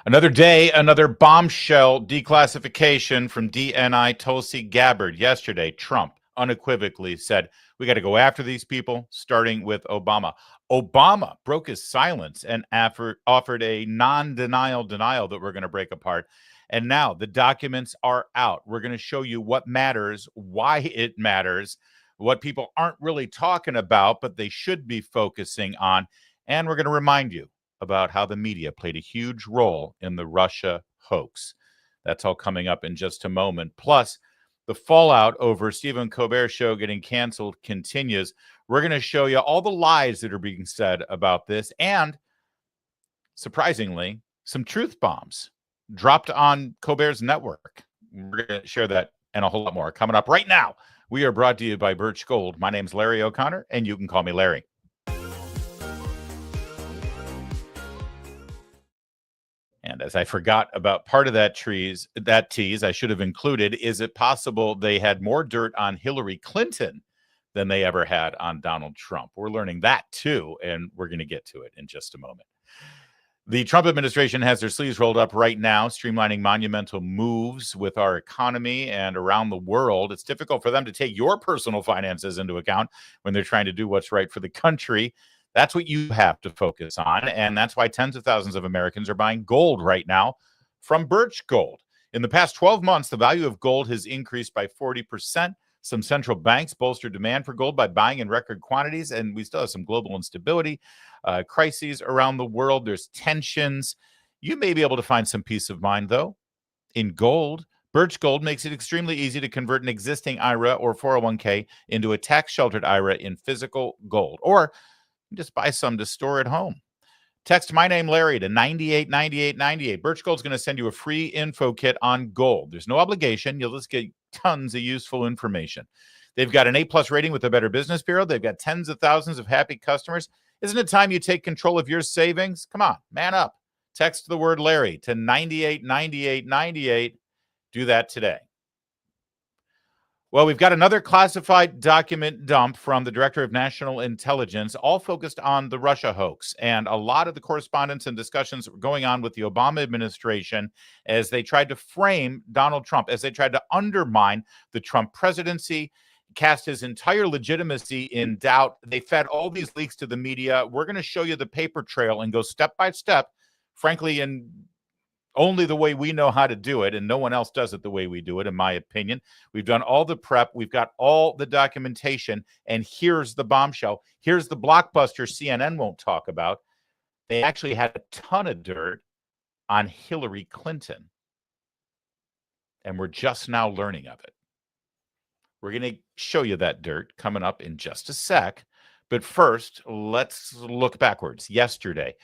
Another day, another bombshell declassification from DNI Tulsi Gabbard. Yesterday, Trump unequivocally said, we got to go after these people, starting with Obama. Obama broke his silence and offered a non-denial denial that we're going to break apart. And now the documents are out. We're going to show you what matters, why it matters, what people aren't really talking about, but they should be focusing on. And we're going to remind you about how the media played a huge role in the Russia hoax. That's all coming up in just a moment. Plus, the fallout over Stephen Colbert's show getting canceled continues. We're going to show you all the lies that are being said about this and, surprisingly, some truth bombs dropped on Colbert's network. We're going to share that and a whole lot more coming up right now. We are brought to you by Birch Gold. My name's Larry O'Connor, and you can call me Larry. And as I forgot about part of that tease, I should have included, is it possible they had more dirt on Hillary Clinton than they ever had on Donald Trump? We're learning that too, and we're going to get to it in just a moment. The Trump administration has their sleeves rolled up right now, streamlining monumental moves with our economy and around the world. It's difficult for them to take your personal finances into account when they're trying to do what's right for the country. That's what you have to focus on, and that's why tens of thousands of Americans are buying gold right now from Birch Gold. In the past 12 months, the value of gold has increased by 40%. Some central banks bolstered demand for gold by buying in record quantities, and we still have some global instability, crises around the world. There's tensions. You may be able to find some peace of mind, though, in gold. Birch Gold makes it extremely easy to convert an existing IRA or 401k into a tax-sheltered IRA in physical gold, or just buy some to store at home. Text my name, Larry, to 989898. Birch Gold's going to send you a free info kit on gold. There's no obligation. You'll just get tons of useful information. They've got an A+ rating with the Better Business Bureau. They've got tens of thousands of happy customers. Isn't it time you take control of your savings? Come on, man up. Text the word Larry to 989898. Do that today. Well, we've got another classified document dump from the Director of National Intelligence, all focused on the Russia hoax. And a lot of the correspondence and discussions going on with the Obama administration as they tried to frame Donald Trump, as they tried to undermine the Trump presidency, cast his entire legitimacy in doubt. They fed all these leaks to the media. We're going to show you the paper trail and go step by step, frankly, in only the way we know how to do it, and no one else does it the way we do it, in my opinion. We've done all the prep. We've got all the documentation, and here's the bombshell. Here's the blockbuster CNN won't talk about. They actually had a ton of dirt on Hillary Clinton, and we're just now learning of it. We're going to show you that dirt coming up in just a sec. But first, let's look backwards. Yesterday,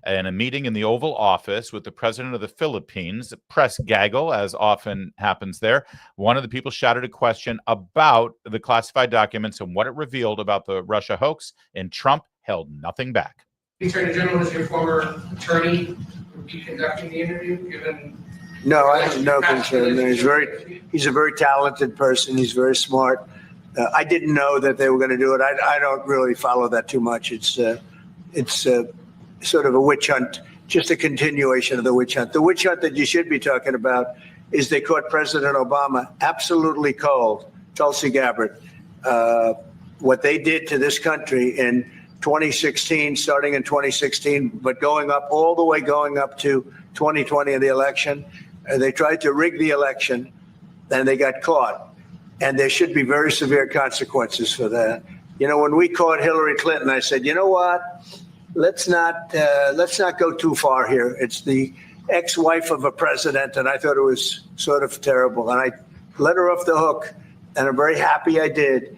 in a meeting in the Oval Office with the president of the Philippines, press gaggle, as often happens there, one of the people shouted a question about the classified documents and what it revealed about the Russia hoax, and Trump held nothing back. The Attorney General is your former attorney. Would you conducting the interview, given... No, I have no concern. He's a very talented person. He's very smart. I didn't know that they were going to do it. I don't really follow that too much. It's sort of a witch hunt, just a continuation of the witch hunt. The witch hunt that you should be talking about is they caught President Obama absolutely cold, Tulsi Gabbard. What they did to this country in 2016, starting in 2016, but going up all the way going up to 2020 in the election. They tried to rig the election, and they got caught. And there should be very severe consequences for that. You know, when we caught Hillary Clinton, I said, you know what? Let's not go too far here. It's the ex-wife of a president, and I thought it was sort of terrible. And I let her off the hook, and I'm very happy I did.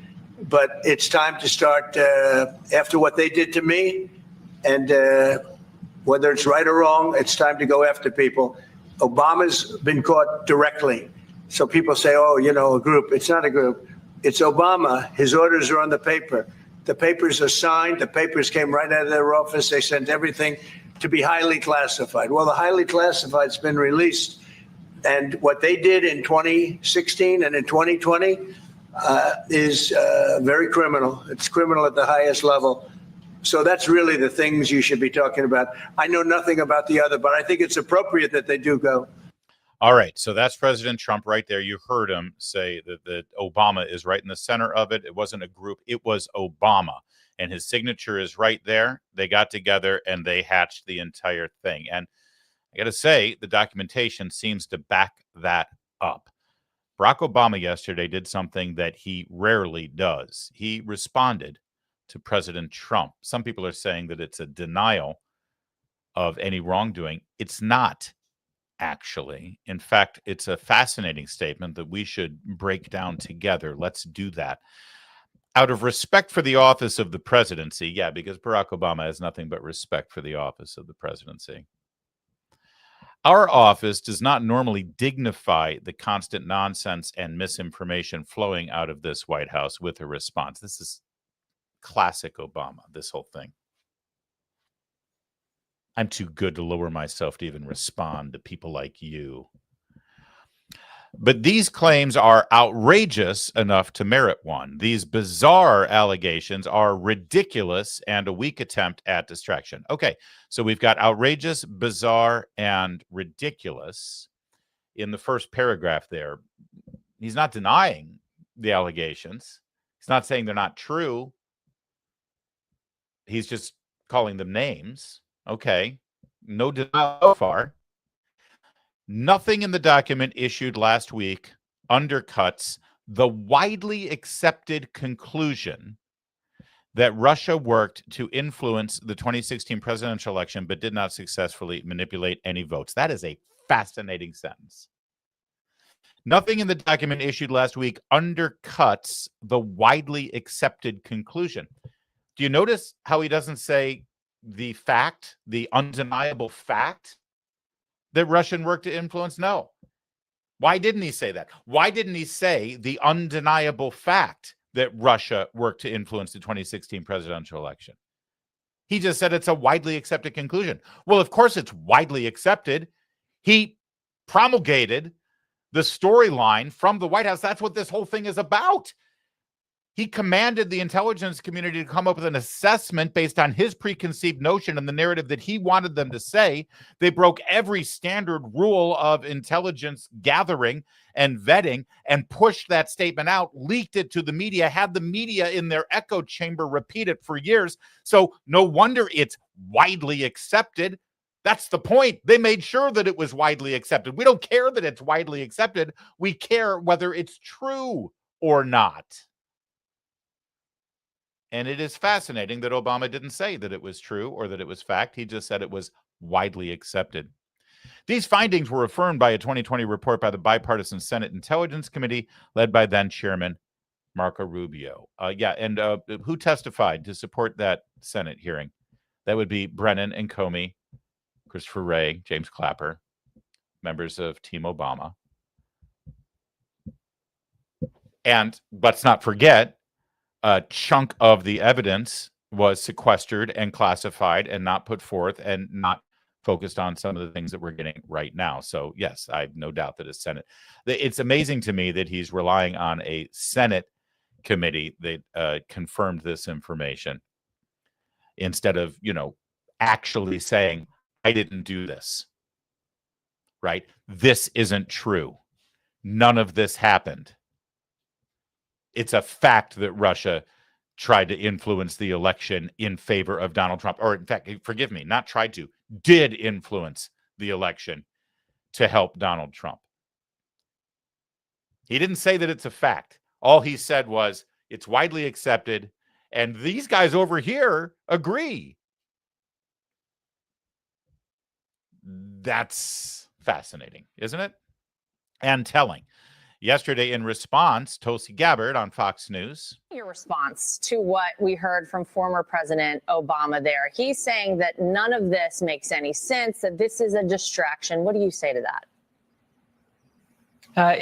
But it's time to start after what they did to me, and whether it's right or wrong, it's time to go after people. Obama's been caught directly. So people say, oh, you know, a group. It's not a group. It's Obama. His orders are on the paper. The papers are signed. The papers came right out of their office. They sent everything to be highly classified. Well, the highly classified's been released. And what they did in 2016 and in 2020 is very criminal. It's criminal at the highest level. So that's really the things you should be talking about. I know nothing about the other, but I think it's appropriate that they do go. All right. So that's President Trump right there. You heard him say that Obama is right in the center of it. It wasn't a group. It was Obama. And his signature is right there. They got together and they hatched the entire thing. And I got to say, the documentation seems to back that up. Barack Obama yesterday did something that he rarely does. He responded to President Trump. Some people are saying that it's a denial of any wrongdoing. It's not, actually. In fact, it's a fascinating statement that we should break down together. Let's do that. Out of respect for the office of the presidency, yeah, because Barack Obama has nothing but respect for the office of the presidency. Our office does not normally dignify the constant nonsense and misinformation flowing out of this White House with a response. This is classic Obama, this whole thing. I'm too good to lower myself to even respond to people like you. But these claims are outrageous enough to merit one. These bizarre allegations are ridiculous and a weak attempt at distraction. Okay, so we've got outrageous, bizarre, and ridiculous in the first paragraph there. He's not denying the allegations. He's not saying they're not true. He's just calling them names. Okay, no denial so far. Nothing in the document issued last week undercuts the widely accepted conclusion that Russia worked to influence the 2016 presidential election but did not successfully manipulate any votes. That is a fascinating sentence. Nothing in the document issued last week undercuts the widely accepted conclusion. Do you notice how he doesn't say the fact, the undeniable fact that Russian work to influence? No. Why didn't he say that? Why didn't he say the undeniable fact that Russia worked to influence the 2016 presidential election? He just said it's a widely accepted conclusion. Well, of course it's widely accepted. He promulgated the storyline from the White House. That's what this whole thing is about. He commanded the intelligence community to come up with an assessment based on his preconceived notion and the narrative that he wanted them to say. They broke every standard rule of intelligence gathering and vetting and pushed that statement out, leaked it to the media, had the media in their echo chamber repeat it for years. So no wonder it's widely accepted. That's the point. They made sure that it was widely accepted. We don't care that it's widely accepted. We care whether it's true or not. And it is fascinating that Obama didn't say that it was true or that it was fact. He just said it was widely accepted. These findings were affirmed by a 2020 report by the bipartisan Senate Intelligence Committee led by then Chairman Marco Rubio. Who testified to support that Senate hearing? That would be Brennan and Comey, Christopher Wray, James Clapper, members of Team Obama. And let's not forget, a chunk of the evidence was sequestered and classified and not put forth and not focused on some of the things that we're getting right now. So, yes, I have no doubt that it's amazing to me that he's relying on a Senate committee that confirmed this information instead of, actually saying, I didn't do this, right? This isn't true. None of this happened. It's a fact that Russia tried to influence the election in favor of Donald Trump, or in fact, forgive me, not tried to, did influence the election to help Donald Trump. He didn't say that it's a fact. All he said was it's widely accepted, and these guys over here agree. That's fascinating, isn't it? And telling. Yesterday, in response, Tulsi Gabbard on Fox News. Your response to what we heard from former President Obama there. He's saying that none of this makes any sense, that this is a distraction. What do you say to that?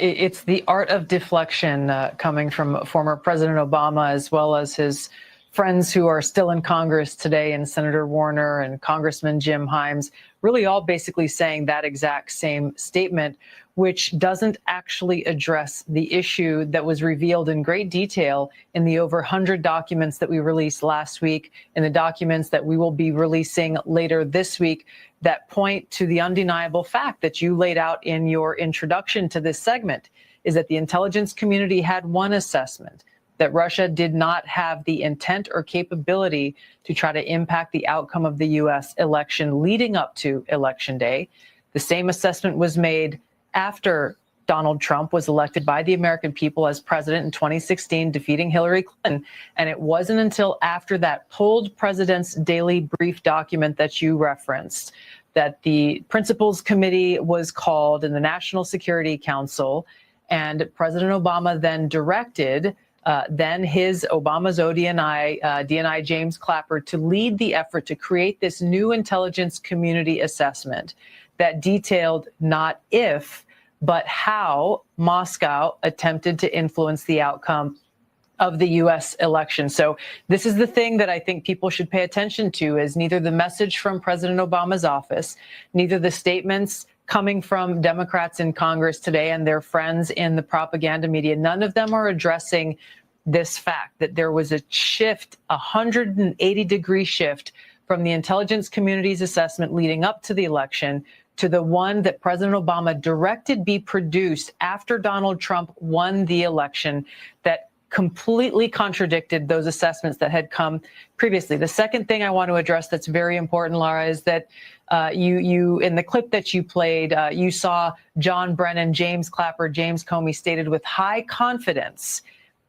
It's the art of deflection coming from former President Obama, as well as his friends who are still in Congress today, and Senator Warner and Congressman Jim Himes. really all basically saying that exact same statement, which doesn't actually address the issue that was revealed in great detail in the over 100 documents that we released last week, and the documents that we will be releasing later this week that point to the undeniable fact that you laid out in your introduction to this segment, is that the intelligence community had one assessment, that Russia did not have the intent or capability to try to impact the outcome of the U.S. election leading up to Election Day. The same assessment was made after Donald Trump was elected by the American people as president in 2016, defeating Hillary Clinton. And it wasn't until after that pulled President's Daily Brief document that you referenced that the Principals Committee was called in the National Security Council, and President Obama then directed Obama's DNI James Clapper to lead the effort to create this new intelligence community assessment that detailed not if, but how Moscow attempted to influence the outcome of the U.S. election. So this is the thing that I think people should pay attention to, is neither the message from President Obama's office, neither the statements coming from Democrats in Congress today and their friends in the propaganda media. None of them are addressing this fact that there was a shift, a 180-degree shift from the intelligence community's assessment leading up to the election to the one that President Obama directed be produced after Donald Trump won the election, that completely contradicted those assessments that had come previously. The second thing I want to address that's very important, Laura, is that you in the clip that you played, you saw John Brennan, James Clapper, James Comey stated with high confidence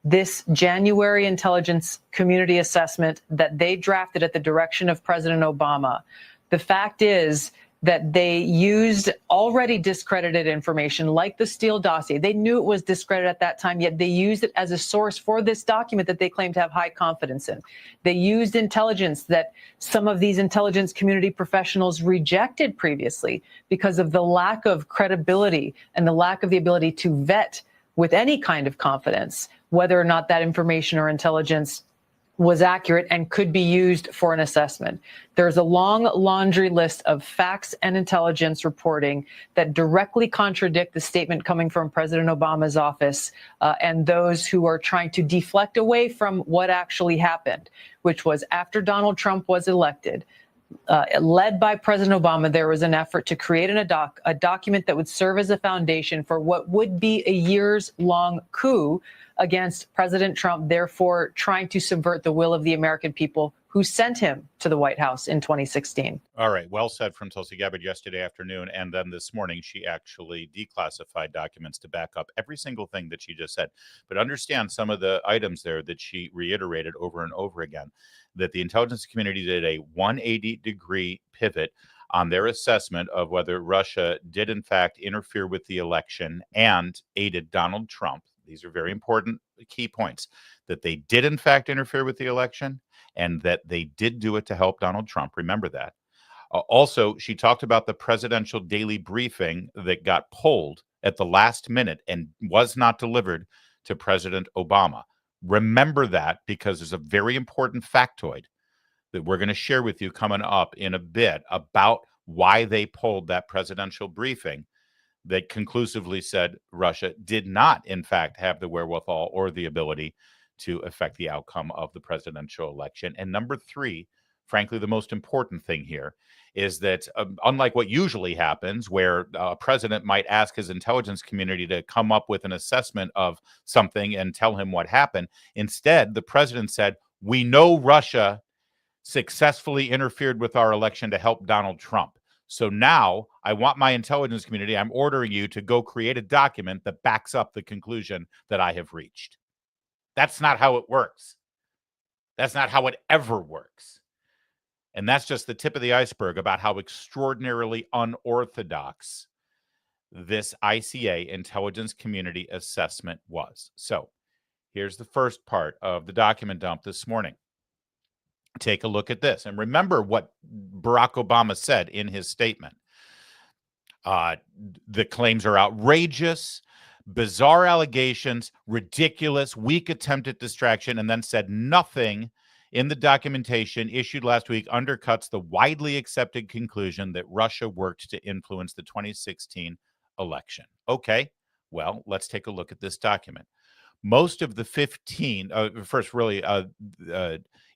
this January intelligence community assessment that they drafted at the direction of President Obama. The fact is that they used already discredited information like the Steele dossier. They knew it was discredited at that time, yet they used it as a source for this document that they claim to have high confidence in. They used intelligence that some of these intelligence community professionals rejected previously because of the lack of credibility and the lack of the ability to vet with any kind of confidence whether or not that information or intelligence was accurate and could be used for an assessment. There's a long laundry list of facts and intelligence reporting that directly contradict the statement coming from President Obama's office and those who are trying to deflect away from what actually happened, which was after Donald Trump was elected, led by President Obama, there was an effort to create a document that would serve as a foundation for what would be a years-long coup against President Trump, therefore trying to subvert the will of the American people who sent him to the White House in 2016. All right. Well said from Tulsi Gabbard yesterday afternoon. And then this morning, she actually declassified documents to back up every single thing that she just said. But understand some of the items there that she reiterated over and over again, that the intelligence community did a 180-degree pivot on their assessment of whether Russia did, in fact, interfere with the election and aided Donald Trump. These are very important key points, that they did, in fact, interfere with the election and that they did do it to help Donald Trump. Remember that. Also, she talked about the presidential daily briefing that got pulled at the last minute and was not delivered to President Obama. Remember that, because there's a very important factoid that we're going to share with you coming up in a bit about why they pulled that presidential briefing that conclusively said Russia did not, in fact, have the wherewithal or the ability to affect the outcome of the presidential election. And number three, frankly, the most important thing here is that unlike what usually happens, where a president might ask his intelligence community to come up with an assessment of something and tell him what happened, instead, the president said, we know Russia successfully interfered with our election to help Donald Trump. So now I want my intelligence community, I'm ordering you to go create a document that backs up the conclusion that I have reached. That's not how it works. That's not how it ever works. And that's just the tip of the iceberg about how extraordinarily unorthodox this ICA intelligence community assessment was. So here's the first part of the document dump this morning. Take a look at this. And remember what Barack Obama said in his statement. The claims are outrageous, bizarre allegations, ridiculous, weak attempt at distraction, and then said nothing in the documentation issued last week undercuts the widely accepted conclusion that Russia worked to influence the 2016 election. Okay, well, let's take a look at this document. Most of the 15,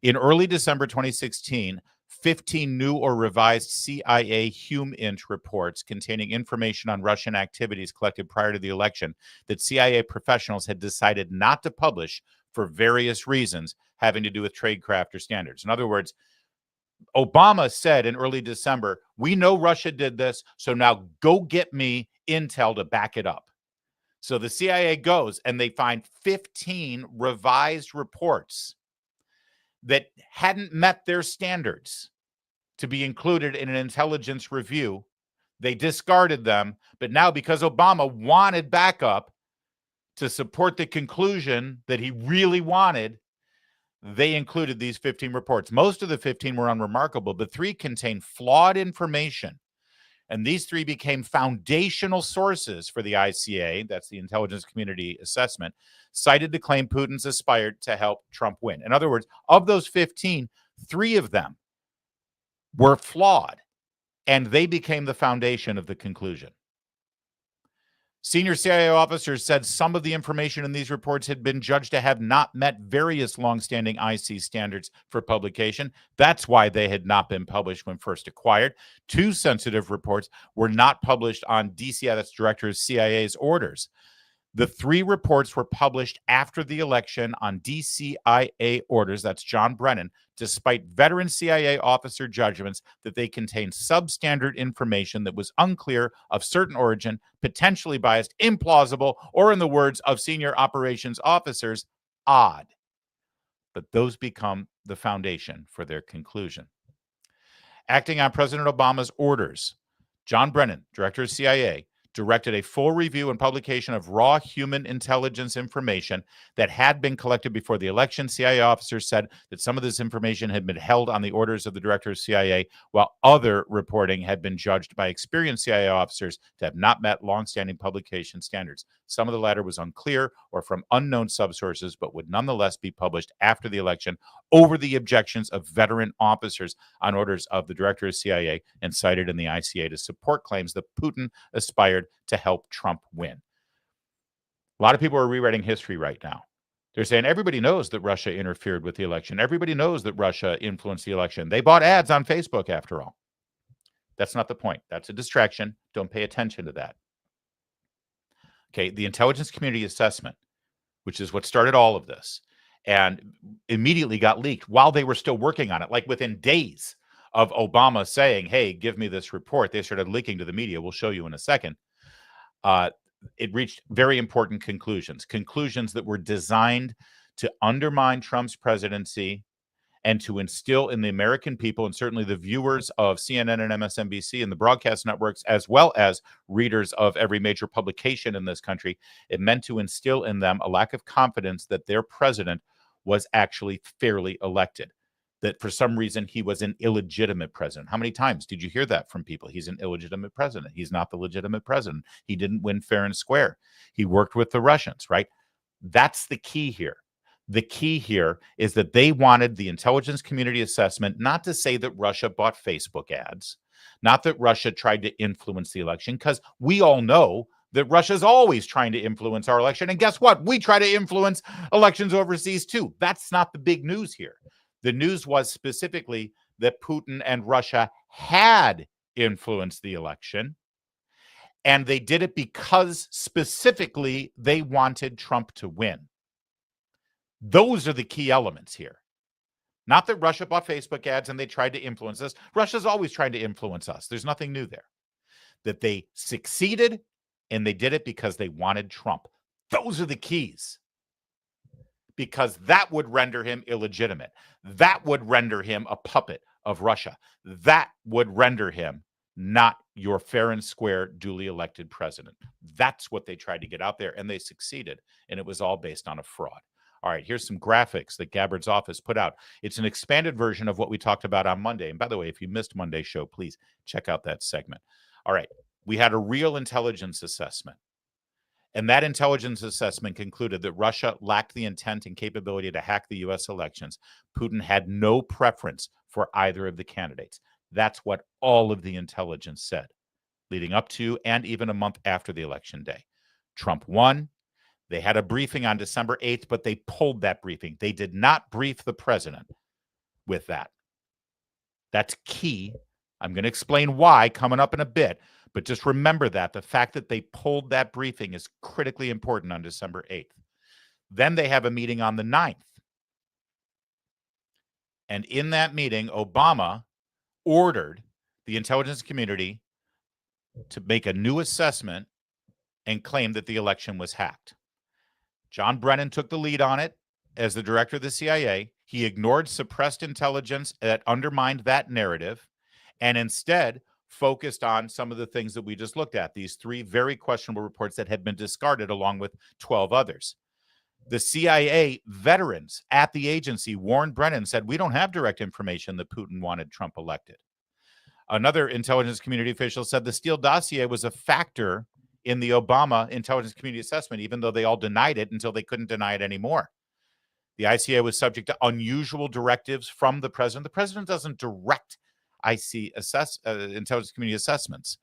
in early December 2016, 15 new or revised CIA HUMINT reports containing information on Russian activities collected prior to the election that CIA professionals had decided not to publish for various reasons having to do with tradecraft or standards. In other words, Obama said in early December, we know Russia did this, so now go get me intel to back it up. So the CIA goes and they find 15 revised reports that hadn't met their standards to be included in an intelligence review. They discarded them, but now because Obama wanted backup to support the conclusion that he really wanted, they included these 15 reports. Most of the 15 were unremarkable, but 3 contained flawed information. And these 3 became foundational sources for the ICA, that's the Intelligence Community Assessment, cited to claim Putin's aspired to help Trump win. In other words, of those 15, 3 of them were flawed, and they became the foundation of the conclusion. Senior CIA officers said some of the information in these reports had been judged to have not met various longstanding IC standards for publication. That's why they had not been published when first acquired. 2 sensitive reports were not published on DCI, that's Director of CIA's orders. The 3 reports were published after the election on DCIA orders, that's John Brennan, despite veteran CIA officer judgments that they contained substandard information that was unclear, of certain origin, potentially biased, implausible, or in the words of senior operations officers, odd. But those become the foundation for their conclusion. Acting on President Obama's orders, John Brennan, Director of CIA, directed a full review and publication of raw human intelligence information that had been collected before the election. CIA officers said that some of this information had been held on the orders of the Director of CIA, while other reporting had been judged by experienced CIA officers to have not met longstanding publication standards. Some of the latter was unclear or from unknown subsources, but would nonetheless be published after the election over the objections of veteran officers on orders of the Director of CIA and cited in the ICA to support claims that Putin aspired to help Trump win. A lot of people are rewriting history right now. They're saying everybody knows that Russia interfered with the election. Everybody knows that Russia influenced the election. They bought ads on Facebook, after all. That's not the point. That's a distraction. Don't pay attention to that. Okay, the Intelligence Community Assessment, which is what started all of this, and immediately got leaked while they were still working on it, like within days of Obama saying, hey, give me this report. They started leaking to the media. We'll show you in a second. It reached very important conclusions that were designed to undermine Trump's presidency and to instill in the American people, and certainly the viewers of CNN and MSNBC and the broadcast networks, as well as readers of every major publication in this country, it meant to instill in them a lack of confidence that their president was actually fairly elected, that for some reason he was an illegitimate president. How many times did you hear that from people? He's an illegitimate president. He's not the legitimate president. He didn't win fair and square. He worked with the Russians, right? That's the key here. The key here is that they wanted the Intelligence Community Assessment not to say that Russia bought Facebook ads, not that Russia tried to influence the election, because we all know that Russia's always trying to influence our election. And guess what? We try to influence elections overseas too. That's not the big news here. The news was specifically that Putin and Russia had influenced the election, and they did it because specifically they wanted Trump to win. Those are the key elements here. Not that Russia bought Facebook ads and they tried to influence us. Russia's always trying to influence us. There's nothing new there. That they succeeded and they did it because they wanted Trump. Those are the keys. Because that would render him illegitimate. That would render him a puppet of Russia. That would render him not your fair and square, duly elected president. That's what they tried to get out there, and they succeeded. And it was all based on a fraud. All right, here's some graphics that Gabbard's office put out. It's an expanded version of what we talked about on Monday. And by the way, if you missed Monday's show, please check out that segment. All right, we had a real intelligence assessment. And that intelligence assessment concluded that Russia lacked the intent and capability to hack the U.S. elections. Putin had no preference for either of the candidates. That's what all of the intelligence said, leading up to and even a month after the election day. Trump won. They had a briefing on December 8th, but they pulled that briefing. They did not brief the president with that. That's key. I'm going to explain why coming up in a bit, but just remember that the fact that they pulled that briefing is critically important on December 8th. Then they have a meeting on the 9th. And in that meeting, Obama ordered the intelligence community to make a new assessment and claim that the election was hacked. John Brennan took the lead on it as the director of the CIA. He ignored suppressed intelligence that undermined that narrative and instead focused on some of the things that we just looked at, these 3 very questionable reports that had been discarded along with 12 others. The CIA veterans at the agency warned Brennan, said, we don't have direct information that Putin wanted Trump elected. Another intelligence community official said the Steele dossier was a factor in the Obama intelligence community assessment, even though they all denied it until they couldn't deny it anymore. The ICA was subject to unusual directives from the president. The president doesn't direct intelligence community assessments.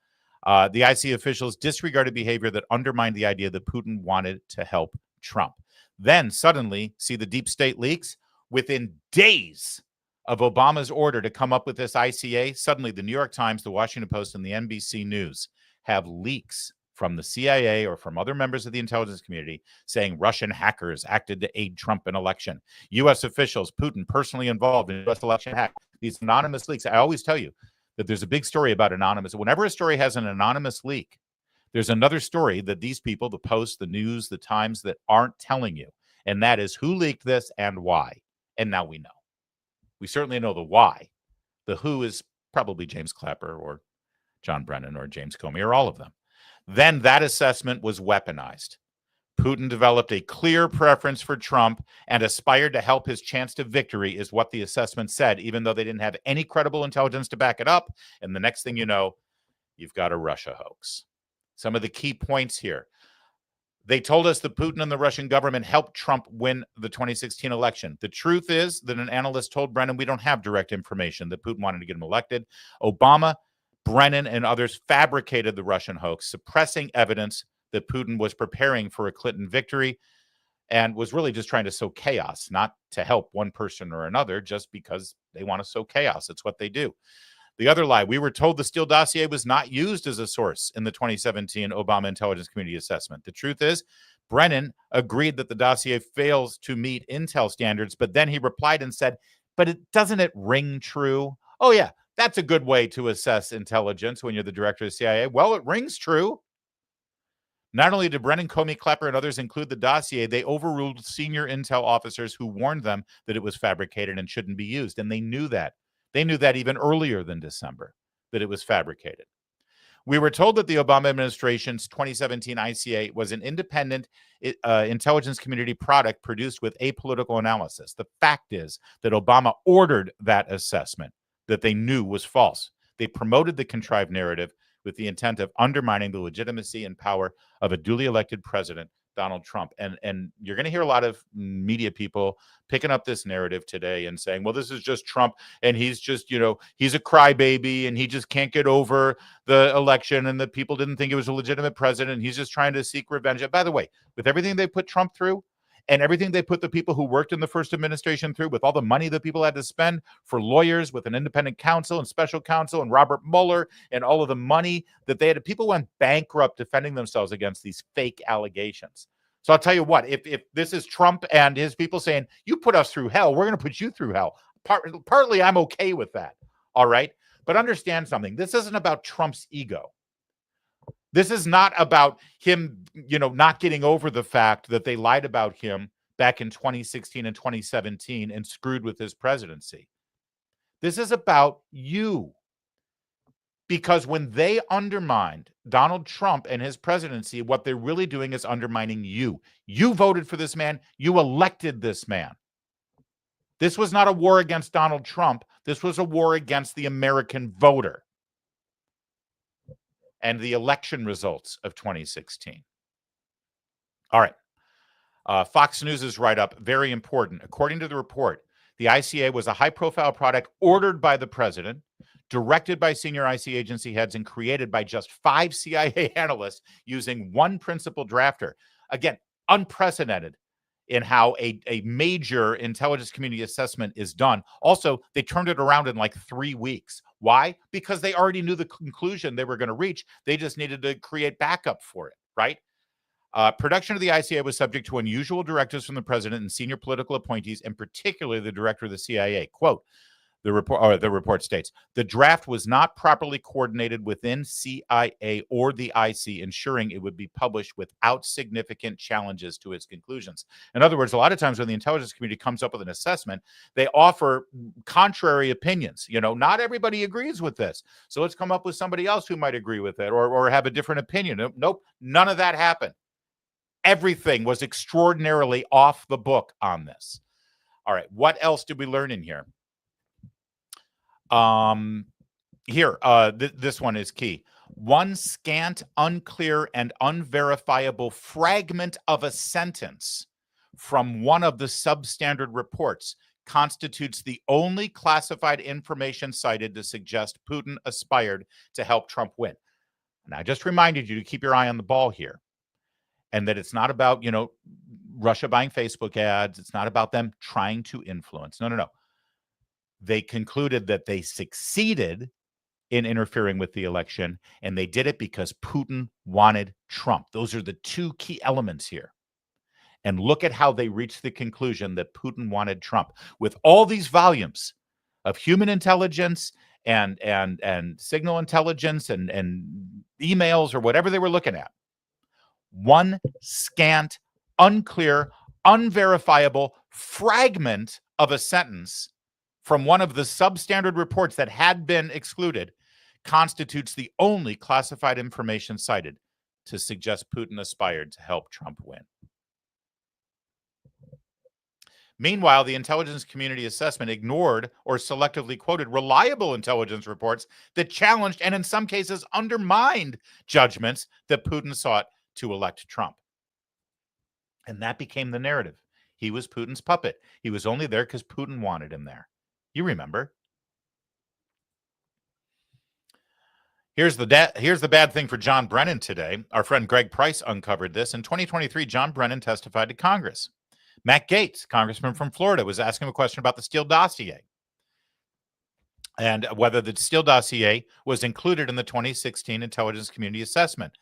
The ICA officials disregarded behavior that undermined the idea that Putin wanted to help Trump. Then suddenly, see the deep state leaks? Within days of Obama's order to come up with this ICA, suddenly the New York Times, the Washington Post, and the NBC News have leaks from the CIA or from other members of the intelligence community saying Russian hackers acted to aid Trump in election. U.S. officials, Putin personally involved in U.S. election hack. These anonymous leaks. I always tell you that there's a big story about anonymous. Whenever a story has an anonymous leak, there's another story that these people, the Post, the News, the Times, that aren't telling you. And that is who leaked this and why. And now we know. We certainly know the why. The who is probably James Clapper or John Brennan or James Comey or all of them. Then that assessment was weaponized. Putin developed a clear preference for Trump and aspired to help his chance to victory, is what the assessment said, even though they didn't have any credible intelligence to back it up. And the next thing you know, you've got a Russia hoax. Some of the key points here. They told us that Putin and the Russian government helped Trump win the 2016 election. The truth is that an analyst told Brennan, we don't have direct information that Putin wanted to get him elected. Obama, Brennan, and others fabricated the Russian hoax, suppressing evidence that Putin was preparing for a Clinton victory and was really just trying to sow chaos, not to help one person or another, just because they want to sow chaos. It's what they do. The other lie, we were told the Steele dossier was not used as a source in the 2017 Obama Intelligence Community assessment. The truth is, Brennan agreed that the dossier fails to meet Intel standards, but then he replied and said, but doesn't it ring true? Oh, yeah, that's a good way to assess intelligence when you're the director of the CIA. Well, it rings true. Not only did Brennan, Comey, Clapper, and others include the dossier, they overruled senior Intel officers who warned them that it was fabricated and shouldn't be used, and they knew that. They knew that even earlier than December, that it was fabricated. We were told that the Obama administration's 2017 ICA was an independent intelligence community product produced with apolitical analysis. The fact is that Obama ordered that assessment that they knew was false. They promoted the contrived narrative with the intent of undermining the legitimacy and power of a duly elected president, Donald Trump. And you're going to hear a lot of media people picking up this narrative today and saying, well, this is just Trump and he's just, he's a crybaby and he just can't get over the election and the people didn't think it was a legitimate president. And he's just trying to seek revenge. And by the way, with everything they put Trump through and everything they put the people who worked in the first administration through, with all the money that people had to spend for lawyers with an independent counsel and special counsel and Robert Mueller and all of the money that they had, people went bankrupt defending themselves against these fake allegations. So I'll tell you what, if this is Trump and his people saying, you put us through hell, we're going to put you through hell. Partly I'm okay with that. All right. But understand something. This isn't about Trump's ego. This is not about him, not getting over the fact that they lied about him back in 2016 and 2017 and screwed with his presidency. This is about you. Because when they undermined Donald Trump and his presidency, what they're really doing is undermining you. You voted for this man. You elected this man. This was not a war against Donald Trump. This was a war against the American voter and the election results of 2016. All right. Fox News' write-up, very important. According to the report, the ICA was a high-profile product ordered by the president, directed by senior IC agency heads, and created by just 5 CIA analysts using one principal drafter. Again, unprecedented in how a major intelligence community assessment is done. Also, they turned it around in like 3 weeks. Why? Because they already knew the conclusion they were going to reach. They just needed to create backup for it, right? Production of the ICA was subject to unusual directives from the president and senior political appointees, and particularly the director of the CIA. Quote, the report states, the draft was not properly coordinated within CIA or the IC, ensuring it would be published without significant challenges to its conclusions. In other words, a lot of times when the intelligence community comes up with an assessment, they offer contrary opinions. You know, not everybody agrees with this, so let's come up with somebody else who might agree with it or have a different opinion. Nope, none of that happened. Everything was extraordinarily off the book on this. All right, what else did we learn in here? This one is key. One scant, unclear, and unverifiable fragment of a sentence from one of the substandard reports constitutes the only classified information cited to suggest Putin aspired to help Trump win. And I just reminded you to keep your eye on the ball here, and that it's not about, Russia buying Facebook ads. It's not about them trying to influence. No. They concluded that they succeeded in interfering with the election, and they did it because Putin wanted Trump. Those are the two key elements here. And look at how they reached the conclusion that Putin wanted Trump. With all these volumes of human intelligence and signal intelligence and emails or whatever they were looking at, one scant, unclear, unverifiable fragment of a sentence from one of the substandard reports that had been excluded constitutes the only classified information cited to suggest Putin aspired to help Trump win. Meanwhile, the intelligence community assessment ignored or selectively quoted reliable intelligence reports that challenged and in some cases undermined judgments that Putin sought to elect Trump. And that became the narrative. He was Putin's puppet. He was only there because Putin wanted him there. You remember. Here's the bad thing for John Brennan today. Our friend Greg Price uncovered this. In 2023, John Brennan testified to Congress. Matt Gaetz, congressman from Florida, was asking him a question about the Steele dossier and whether the Steele dossier was included in the 2016 intelligence community assessment.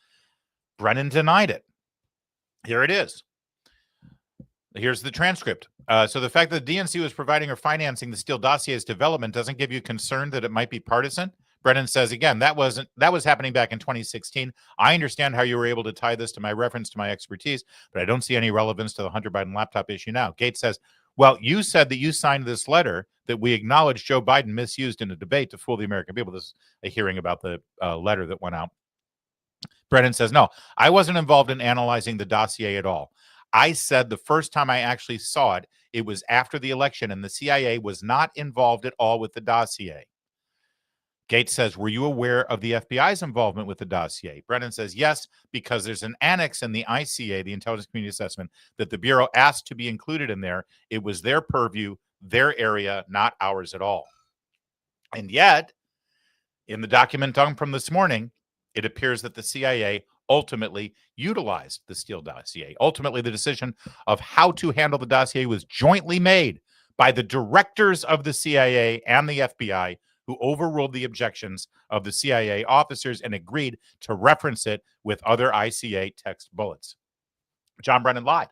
Brennan denied it. Here it is. Here's the transcript. So the fact that the DNC was providing or financing the Steele dossier's development doesn't give you concern that it might be partisan? Brennan says, again, that was happening back in 2016. I understand how you were able to tie this to my reference to my expertise, but I don't see any relevance to the Hunter Biden laptop issue now. Gaetz says, well, you said that you signed this letter that we acknowledge Joe Biden misused in a debate to fool the American people. This is a hearing about the letter that went out. Brennan says, no, I wasn't involved in analyzing the dossier at all. I said the first time I actually saw it, it was after the election, and the CIA was not involved at all with the dossier. Gaetz says, were you aware of the FBI's involvement with the dossier? Brennan says, yes, because there's an annex in the ICA, the Intelligence Community Assessment, that the Bureau asked to be included in there. It was their purview, their area, not ours at all. And yet, in the document from this morning, it appears that the CIA ultimately utilized the Steele dossier. Ultimately, the decision of how to handle the dossier was jointly made by the directors of the CIA and the FBI, who overruled the objections of the CIA officers and agreed to reference it with other ICA text bullets. John Brennan lied.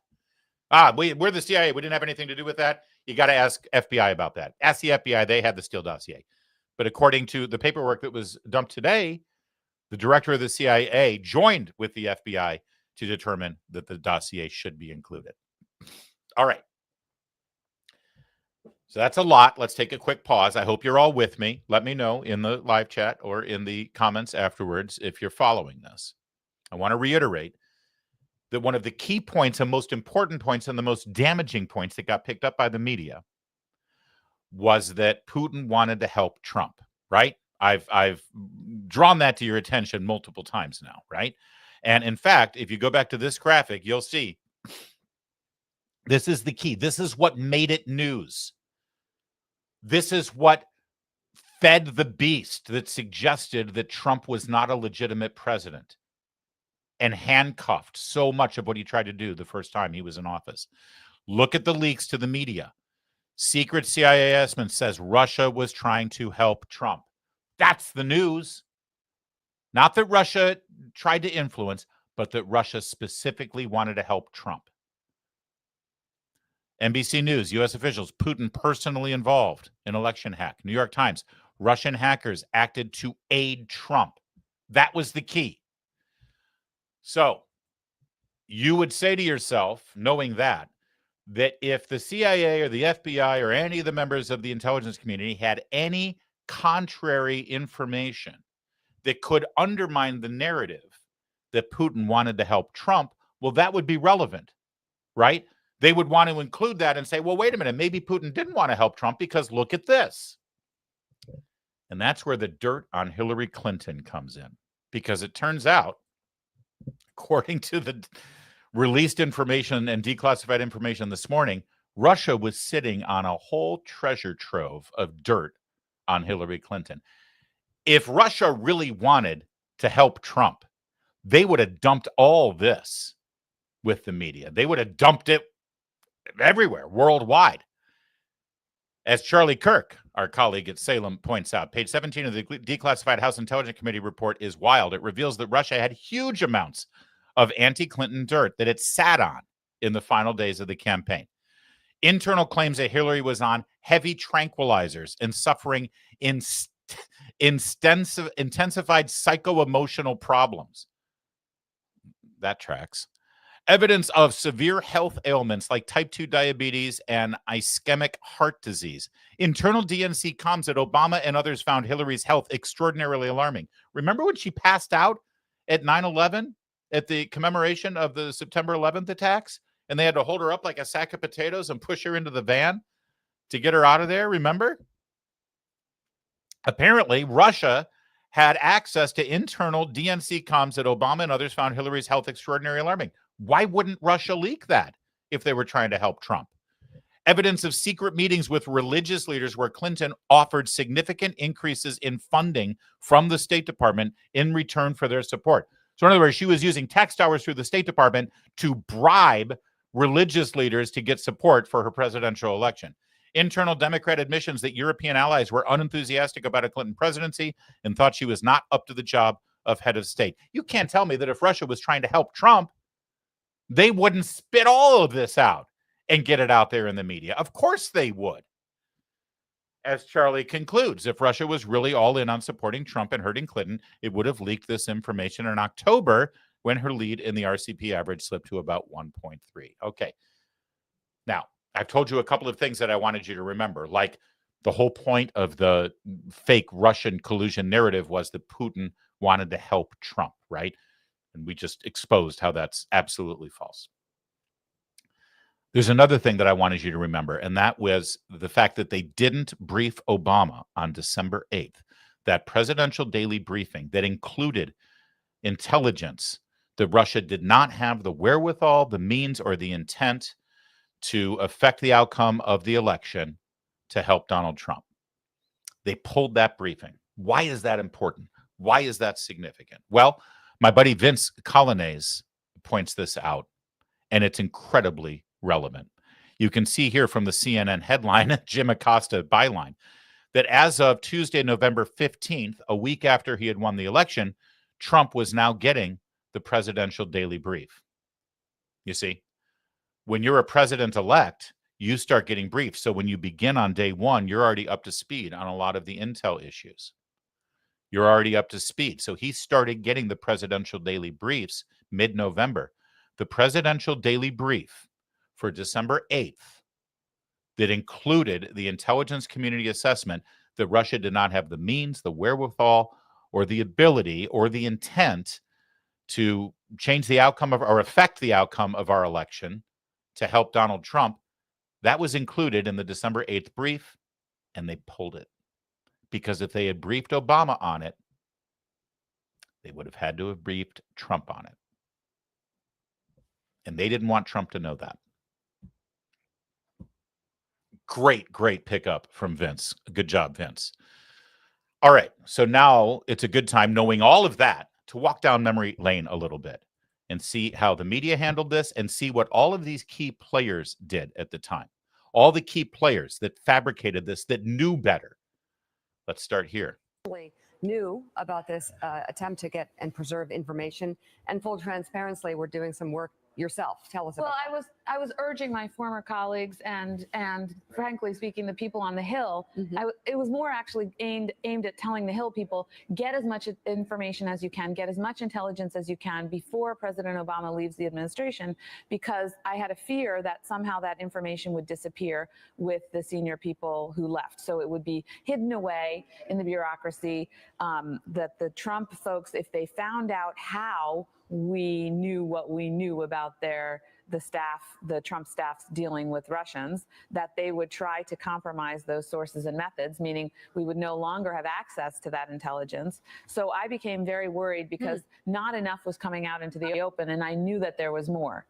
We're the CIA. We didn't have anything to do with that. You got to ask FBI about that. Ask the FBI. They had the Steele dossier. But according to the paperwork that was dumped today, the director of the CIA joined with the FBI to determine that the dossier should be included. All right. So that's a lot. Let's take a quick pause. I hope you're all with me. Let me know in the live chat or in the comments afterwards if you're following this. I want to reiterate that one of the key points and most important points and the most damaging points that got picked up by the media was that Putin wanted to help Trump, right? I've drawn that to your attention multiple times now, right? And in fact, if you go back to this graphic, you'll see This is the key. This is what made it news. This is what fed the beast that suggested that Trump was not a legitimate president and handcuffed so much of what he tried to do the first time he was in office. Look at the leaks to the media. Secret CIA estimate says Russia was trying to help Trump. That's the news. Not that Russia tried to influence, but that Russia specifically wanted to help Trump. NBC News, U.S. officials, Putin personally involved in election hack. New York Times, Russian hackers acted to aid Trump. That was the key. So you would say to yourself, knowing that if the CIA or the FBI or any of the members of the intelligence community had any contrary information that could undermine the narrative that Putin wanted to help Trump, well, that would be relevant, right? They would want to include that and say, well, wait a minute, maybe Putin didn't want to help Trump because look at this. And that's where the dirt on Hillary Clinton comes in, because it turns out, according to the released information and declassified information this morning, Russia was sitting on a whole treasure trove of dirt on Hillary Clinton. If Russia really wanted to help Trump, they would have dumped all this with the media. They would have dumped it everywhere, worldwide. As Charlie Kirk, our colleague at Salem, points out, page 17 of the declassified House Intelligence Committee report is wild. It reveals that Russia had huge amounts of anti-Clinton dirt that it sat on in the final days of the campaign. Internal claims that Hillary was on heavy tranquilizers and suffering intensified psycho-emotional problems. That tracks. Evidence of severe health ailments like type 2 diabetes and ischemic heart disease. Internal DNC comms that Obama and others found Hillary's health extraordinarily alarming. Remember when she passed out at 9/11 at the commemoration of the September 11th attacks? And they had to hold her up like a sack of potatoes and push her into the van to get her out of there, remember? Apparently, Russia had access to internal DNC comms that Obama and others found Hillary's health extraordinarily alarming. Why wouldn't Russia leak that if they were trying to help Trump? Evidence of secret meetings with religious leaders where Clinton offered significant increases in funding from the State Department in return for their support. So in other words, she was using tax dollars through the State Department to bribe religious leaders to get support for her presidential election. Internal Democrat admissions that European allies were unenthusiastic about a Clinton presidency and thought she was not up to the job of head of state. You can't tell me that if Russia was trying to help Trump, they wouldn't spit all of this out and get it out there in the media. Of course they would. As Charlie concludes, if Russia was really all in on supporting Trump and hurting Clinton, it would have leaked this information in October when her lead in the RCP average slipped to about 1.3. Okay. Now, I've told you a couple of things that I wanted you to remember, like the whole point of the fake Russian collusion narrative was that Putin wanted to help Trump, right? And we just exposed how that's absolutely false. There's another thing that I wanted you to remember, and that was the fact that they didn't brief Obama on December 8th, that presidential daily briefing that included intelligence that Russia did not have the wherewithal, the means, or the intent to affect the outcome of the election to help Donald Trump. They pulled that briefing. Why is that important? Why is that significant? Well, my buddy Vince Colonnese points this out, and it's incredibly relevant. You can see here from the CNN headline, Jim Acosta byline, that as of Tuesday, November 15th, a week after he had won the election, Trump was now getting the presidential daily brief. You see, when you're a president-elect, you start getting briefed. So when you begin on day one, you're already up to speed on a lot of the intel issues. You're already up to speed. So he started getting the presidential daily briefs mid-November. The presidential daily brief for December 8th that included the intelligence community assessment that Russia did not have the means, the wherewithal, or the ability, or the intent to change the outcome of or affect the outcome of our election to help Donald Trump. That was included in the December 8th brief, and they pulled it. Because if they had briefed Obama on it, they would have had to have briefed Trump on it. And they didn't want Trump to know that. Great pickup from Vince. Good job, Vince. All right. So now it's a good time, knowing all of that, to walk down memory lane a little bit and see how the media handled this and see what all of these key players did at the time. All the key players that fabricated this, that knew better. Let's start here. Knew about this attempt to get and preserve information, and full transparency, we're doing some work yourself. Tell us about that. Well, I was urging my former colleagues and frankly speaking, the people on the Hill. It was more actually aimed at telling the Hill people, get as much information as you can, get as much intelligence as you can before President Obama leaves the administration, because I had a fear that somehow that information would disappear with the senior people who left. So it would be hidden away in the bureaucracy, that the Trump folks, if they found out how we knew what we knew about the Trump staff's dealing with Russians, that they would try to compromise those sources and methods, meaning we would no longer have access to that intelligence. So I became very worried because not enough was coming out into the open, and I knew that there was more.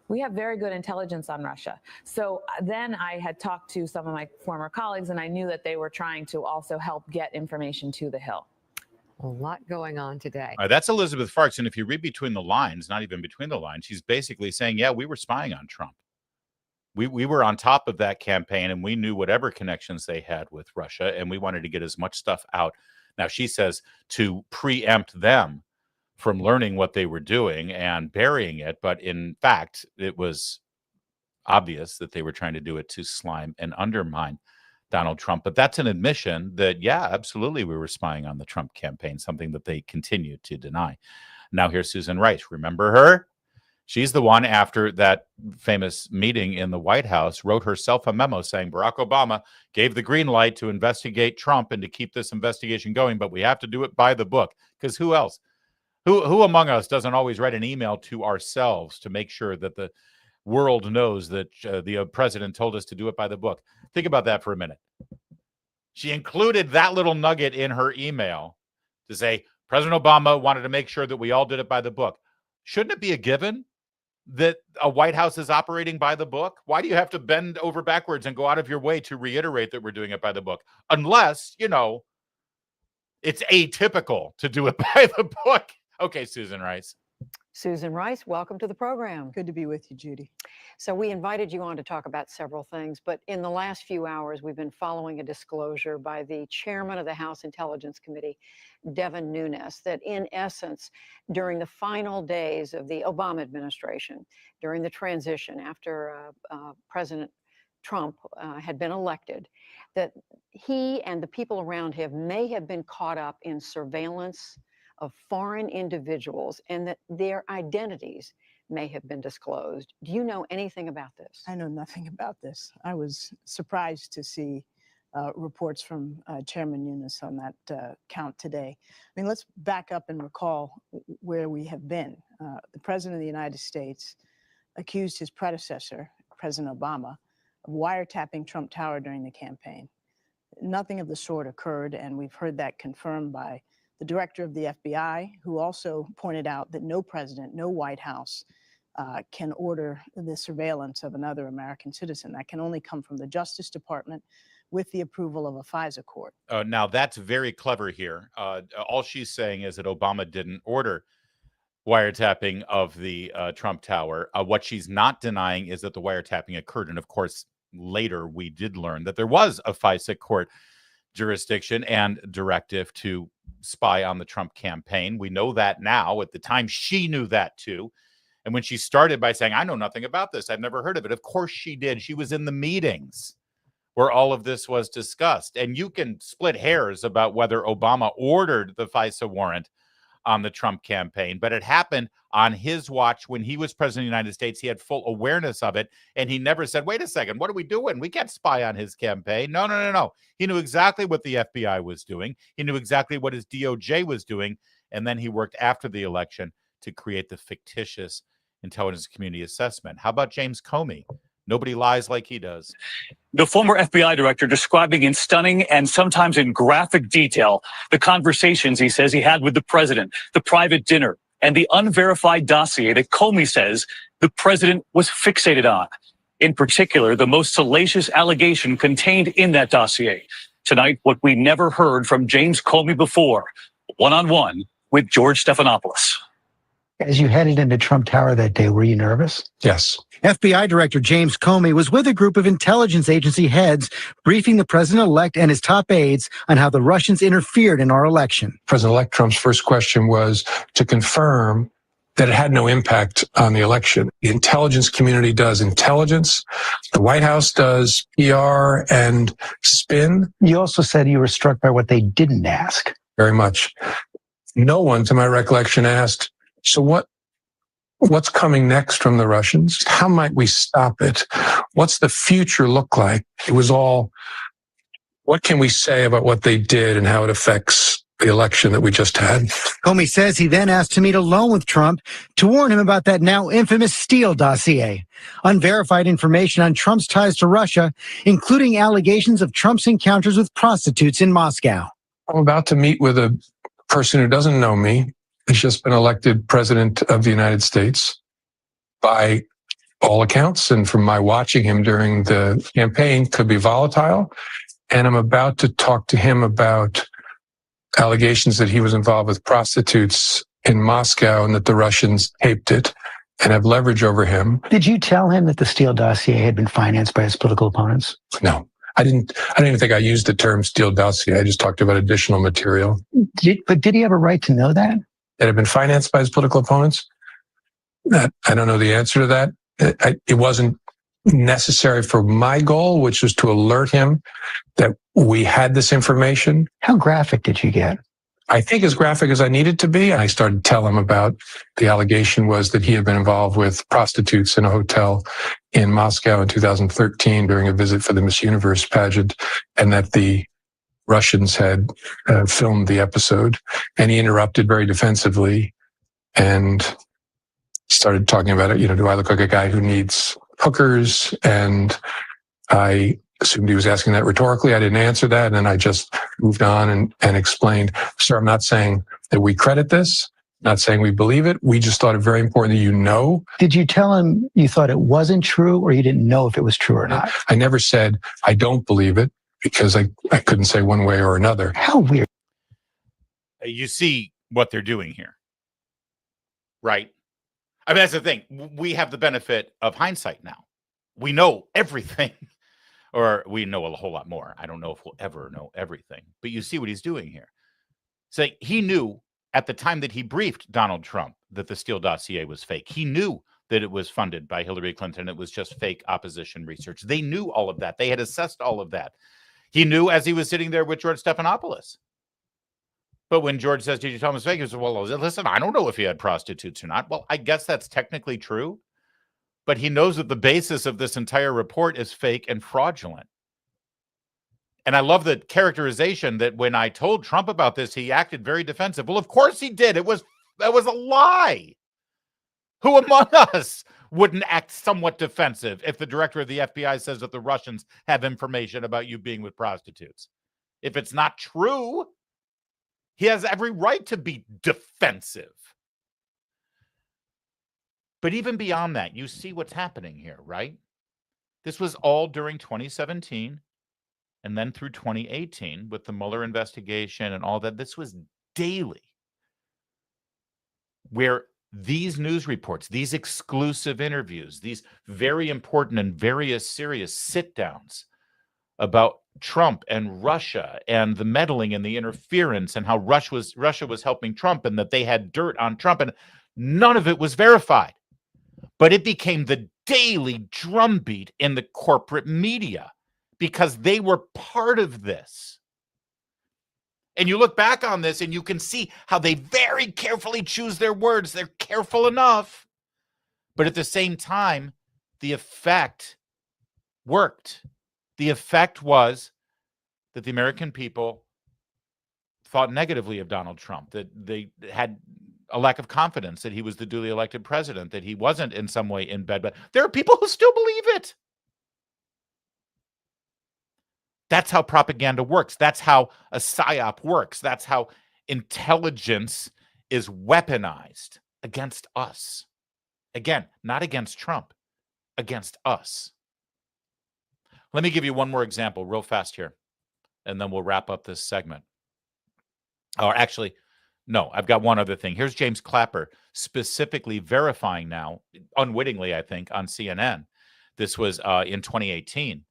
We have very good intelligence on Russia. So then I had talked to some of my former colleagues, and I knew that they were trying to also help get information to the Hill. A lot going on today. All right, that's Elizabeth Farks. And if you read between the lines, not even between the lines, she's basically saying, yeah, we were spying on Trump. We were on top of that campaign, and we knew whatever connections they had with Russia, and we wanted to get as much stuff out. Now, she says to preempt them from learning what they were doing and burying it. But in fact, it was obvious that they were trying to do it to slime and undermine Donald Trump. But that's an admission that, yeah, absolutely, we were spying on the Trump campaign, something that they continue to deny. Now here's Susan Rice. Remember her? She's the one, after that famous meeting in the White House, wrote herself a memo saying Barack Obama gave the green light to investigate Trump and to keep this investigation going, but we have to do it by the book. Because who else? Who among us doesn't always write an email to ourselves to make sure that the world knows that the president told us to do it by the book? Think about that for a minute. She included that little nugget in her email to say President Obama wanted to make sure that we all did it by the book. Shouldn't it be a given that a White House is operating by the book? Why do you have to bend over backwards and go out of your way to reiterate that we're doing it by the book? Unless, it's atypical to do it by the book. Okay, Susan Rice. Susan Rice, welcome to the program. Good to be with you, Judy. So we invited you on to talk about several things, but in the last few hours, we've been following a disclosure by the chairman of the House Intelligence Committee, Devin Nunes, that in essence, during the final days of the Obama administration, during the transition after President Trump had been elected, that he and the people around him may have been caught up in surveillance of foreign individuals and that their identities may have been disclosed. Do you know anything about this? I know nothing about this. I was surprised to see reports from Chairman Nunes on that count today. I mean, let's back up and recall where we have been. The President of the United States accused his predecessor, President Obama, of wiretapping Trump Tower during the campaign. Nothing of the sort occurred, and we've heard that confirmed by the director of the FBI, who also pointed out that no president, no White House can order the surveillance of another American citizen. That can only come from the Justice Department with the approval of a FISA court. Now, that's very clever here. All she's saying is that Obama didn't order wiretapping of the Trump Tower. What she's not denying is that the wiretapping occurred. And of course, later we did learn that there was a FISA court jurisdiction and directive to spy on the Trump campaign. We know that now. At the time, she knew that too. And when she started by saying, I know nothing about this, I've never heard of it. Of course she did. She was in the meetings where all of this was discussed. And you can split hairs about whether Obama ordered the FISA warrant on the Trump campaign, but it happened on his watch when he was president of the United States. He had full awareness of it, and he never said, wait a second, what are we doing? We can't spy on his campaign. No. He knew exactly what the FBI was doing. He knew exactly what his DOJ was doing, and then he worked after the election to create the fictitious intelligence community assessment. How about James Comey? Nobody lies like he does. The former FBI director describing in stunning and sometimes in graphic detail the conversations he says he had with the president, the private dinner, and the unverified dossier that Comey says the president was fixated on. In particular, the most salacious allegation contained in that dossier. Tonight, what we never heard from James Comey before, one-on-one with George Stephanopoulos. As you headed into Trump Tower that day, were you nervous? Yes. FBI Director James Comey was with a group of intelligence agency heads briefing the president-elect and his top aides on how the Russians interfered in our election. President-elect Trump's first question was to confirm that it had no impact on the election. The intelligence community does intelligence. The White House does PR and spin. You also said you were struck by what they didn't ask. Very much. No one, to my recollection, asked, so what's coming next from the Russians? How might we stop it? What's the future look like? It was all, what can we say about what they did and how it affects the election that we just had? Comey says he then asked to meet alone with Trump to warn him about that now infamous Steele dossier, unverified information on Trump's ties to Russia, including allegations of Trump's encounters with prostitutes in Moscow. I'm about to meet with a person who doesn't know me. He's just been elected president of the United States by all accounts. And from my watching him during the campaign, could be volatile. And I'm about to talk to him about allegations that he was involved with prostitutes in Moscow and that the Russians taped it and have leverage over him. Did you tell him that the Steele dossier had been financed by his political opponents? No. I don't even think I used the term Steele dossier. I just talked about additional material. But did he have a right to know that? That had been financed by his political opponents? I don't know the answer to that. It wasn't necessary for my goal, which was to alert him that we had this information. How graphic did you get? I think as graphic as I needed to be. I started to tell him about the allegation was that he had been involved with prostitutes in a hotel in Moscow in 2013 during a visit for the Miss Universe pageant, and that the Russians had filmed the episode. And he interrupted very defensively and started talking about it. You know, do I look like a guy who needs hookers? And I assumed he was asking that rhetorically. I didn't answer that. And then I just moved on and explained, sir, I'm not saying that we credit this, not saying we believe it. We just thought it very important that you know. Did you tell him you thought it wasn't true, or you didn't know if it was true or not? I never said I don't believe it, because I couldn't say one way or another. How weird. You see what they're doing here, right? I mean, that's the thing. We have the benefit of hindsight now. We know everything, or we know a whole lot more. I don't know if we'll ever know everything, but you see what he's doing here. So he knew at the time that he briefed Donald Trump that the Steele dossier was fake. He knew that it was funded by Hillary Clinton. It was just fake opposition research. They knew all of that. They had assessed all of that. He knew as he was sitting there with George Stephanopoulos. But when George says, did you tell him it's fake? He said, well, listen, I don't know if he had prostitutes or not. Well, I guess that's technically true. But he knows that the basis of this entire report is fake and fraudulent. And I love the characterization that when I told Trump about this, he acted very defensive. Well, of course he did. That was a lie. Who among us wouldn't act somewhat defensive if the director of the FBI says that the Russians have information about you being with prostitutes? If it's not true, he has every right to be defensive. But even beyond that, you see what's happening here, right? This was all during 2017 and then through 2018 with the Mueller investigation and all that. This was daily, where these news reports, these exclusive interviews, these very important and very serious sit-downs about Trump and Russia and the meddling and the interference and how Russia was helping Trump and that they had dirt on Trump, and none of it was verified. But it became the daily drumbeat in the corporate media because they were part of this. And you look back on this and you can see how they very carefully choose their words. They're careful enough. But at the same time, the effect worked. The effect was that the American people thought negatively of Donald Trump, that they had a lack of confidence that he was the duly elected president, that he wasn't in some way in bed. But there are people who still believe it. That's how propaganda works. That's how a psyop works. That's how intelligence is weaponized against us. Again, not against Trump, against us. Let me give you one more example real fast here, and then we'll wrap up this segment. Or actually, no, I've got one other thing. Here's James Clapper specifically verifying now, unwittingly, I think, on CNN. This was in 2018.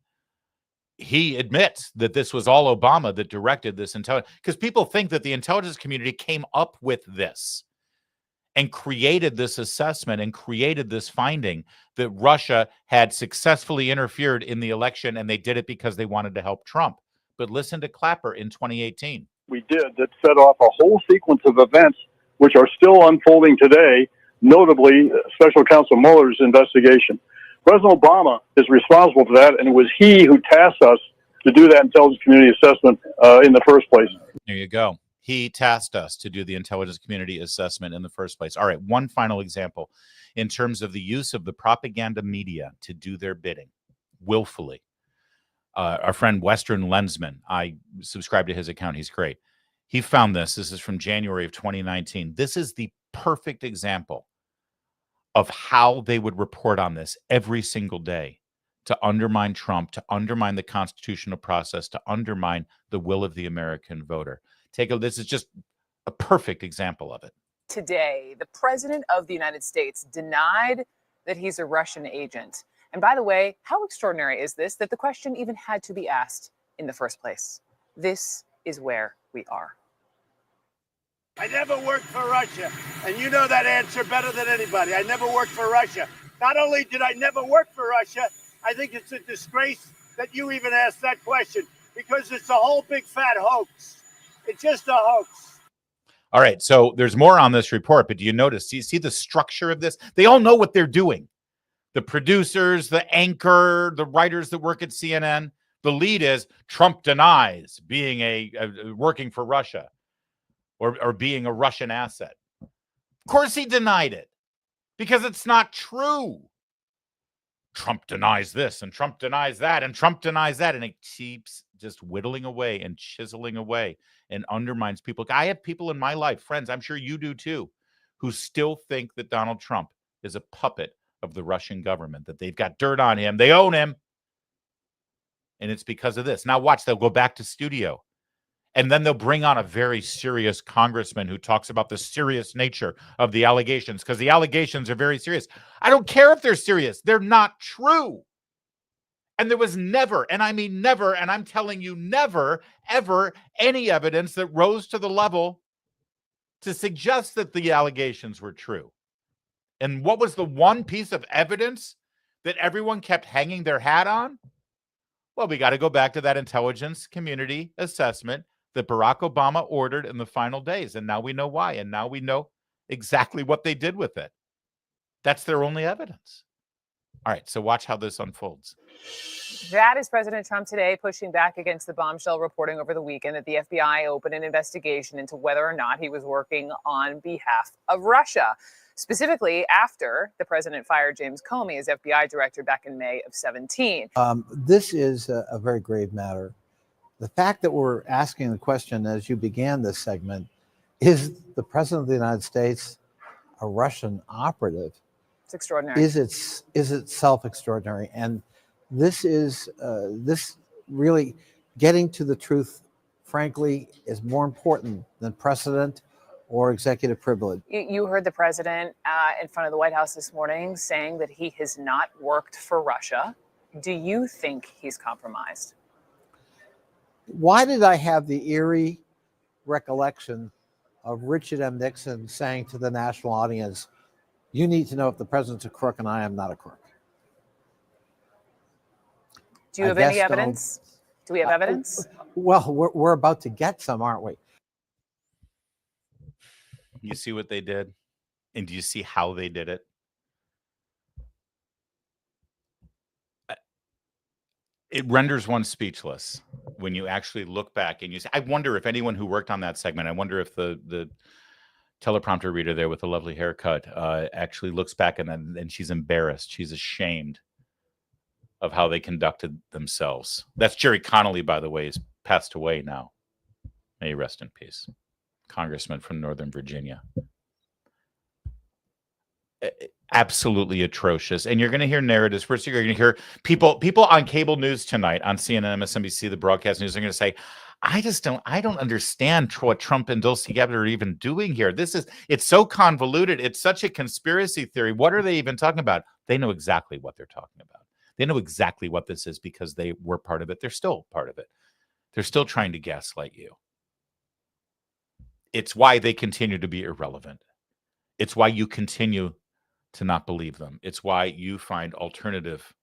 He admits that this was all Obama that directed this intelligence, because people think that the intelligence community came up with this and created this assessment and created this finding that Russia had successfully interfered in the election, and they did it because they wanted to help Trump. But listen to Clapper in 2018. We did that set off a whole sequence of events which are still unfolding today, notably Special Counsel Mueller's investigation. President Obama is responsible for that, and it was he who tasked us to do that intelligence community assessment in the first place. There you go. He tasked us to do the intelligence community assessment in the first place. All right, one final example in terms of the use of the propaganda media to do their bidding willfully. Our friend Western Lensman, I subscribe to his account. He's great. He found this. This is from January of 2019. This is the perfect example of how they would report on this every single day to undermine Trump, to undermine the constitutional process, to undermine the will of the American voter. This is just a perfect example of it. Today, the president of the United States denied that he's a Russian agent. And by the way, how extraordinary is this that the question even had to be asked in the first place? This is where we are. I never worked for Russia, and you know that answer better than anybody. I never worked for Russia. Not only did I never work for Russia, I think it's a disgrace that you even asked that question, because it's a whole big fat hoax. It's just a hoax. All right, so there's more on this report, but do you notice, do you see the structure of this? They all know what they're doing. The producers, the anchor, the writers that work at CNN. The lead is Trump denies being working for Russia or being a Russian asset. Of course he denied it, because it's not true. Trump denies this, and Trump denies that, and Trump denies that, and it keeps just whittling away and chiseling away and undermines people. I have people in my life, friends, I'm sure you do too, who still think that Donald Trump is a puppet of the Russian government, that they've got dirt on him, they own him, and it's because of this. Now watch, they'll go back to studio, and then they'll bring on a very serious congressman who talks about the serious nature of the allegations, because the allegations are very serious. I don't care if they're serious. They're not true. And there was never, and I mean never, and I'm telling you never, ever any evidence that rose to the level to suggest that the allegations were true. And what was the one piece of evidence that everyone kept hanging their hat on? Well, we got to go back to that intelligence community assessment that Barack Obama ordered in the final days. And now we know why. And now we know exactly what they did with it. That's their only evidence. All right, so watch how this unfolds. That is President Trump today pushing back against the bombshell reporting over the weekend that the FBI opened an investigation into whether or not he was working on behalf of Russia, specifically after the president fired James Comey as FBI director back in May of 2017. This is a very grave matter. The fact that we're asking the question as you began this segment, is the president of the United States a Russian operative? It's extraordinary. Is itself extraordinary? And this is this really getting to the truth, frankly, is more important than precedent or executive privilege. You heard the president in front of the White House this morning saying that he has not worked for Russia. Do you think he's compromised? Why did I have the eerie recollection of Richard M. Nixon saying to the national audience, "You need to know if the president's a crook, and I am not a crook"? Do you have any evidence? Do we have evidence? Well, we're about to get some, aren't we? You see what they did? And do you see how they did it? It renders one speechless when you actually look back and you say, I wonder if anyone who worked on that segment, I wonder if the teleprompter reader there with the lovely haircut actually looks back and she's embarrassed. She's ashamed of how they conducted themselves. That's Jerry Connolly, by the way, he's passed away now. May he rest in peace. Congressman from Northern Virginia. absolutely atrocious. And you're going to hear narratives. First, you're going to hear people on cable news tonight on CNN, MSNBC, the broadcast news are going to say, I don't understand what Trump and Tulsi Gabbard are even doing here. It's so convoluted. It's such a conspiracy theory. What are they even talking about? They know exactly what they're talking about. They know exactly what this is because they were part of it. They're still part of it. They're still trying to gaslight you. It's why they continue to be irrelevant. It's why you continue to not believe them. It's why you find alternative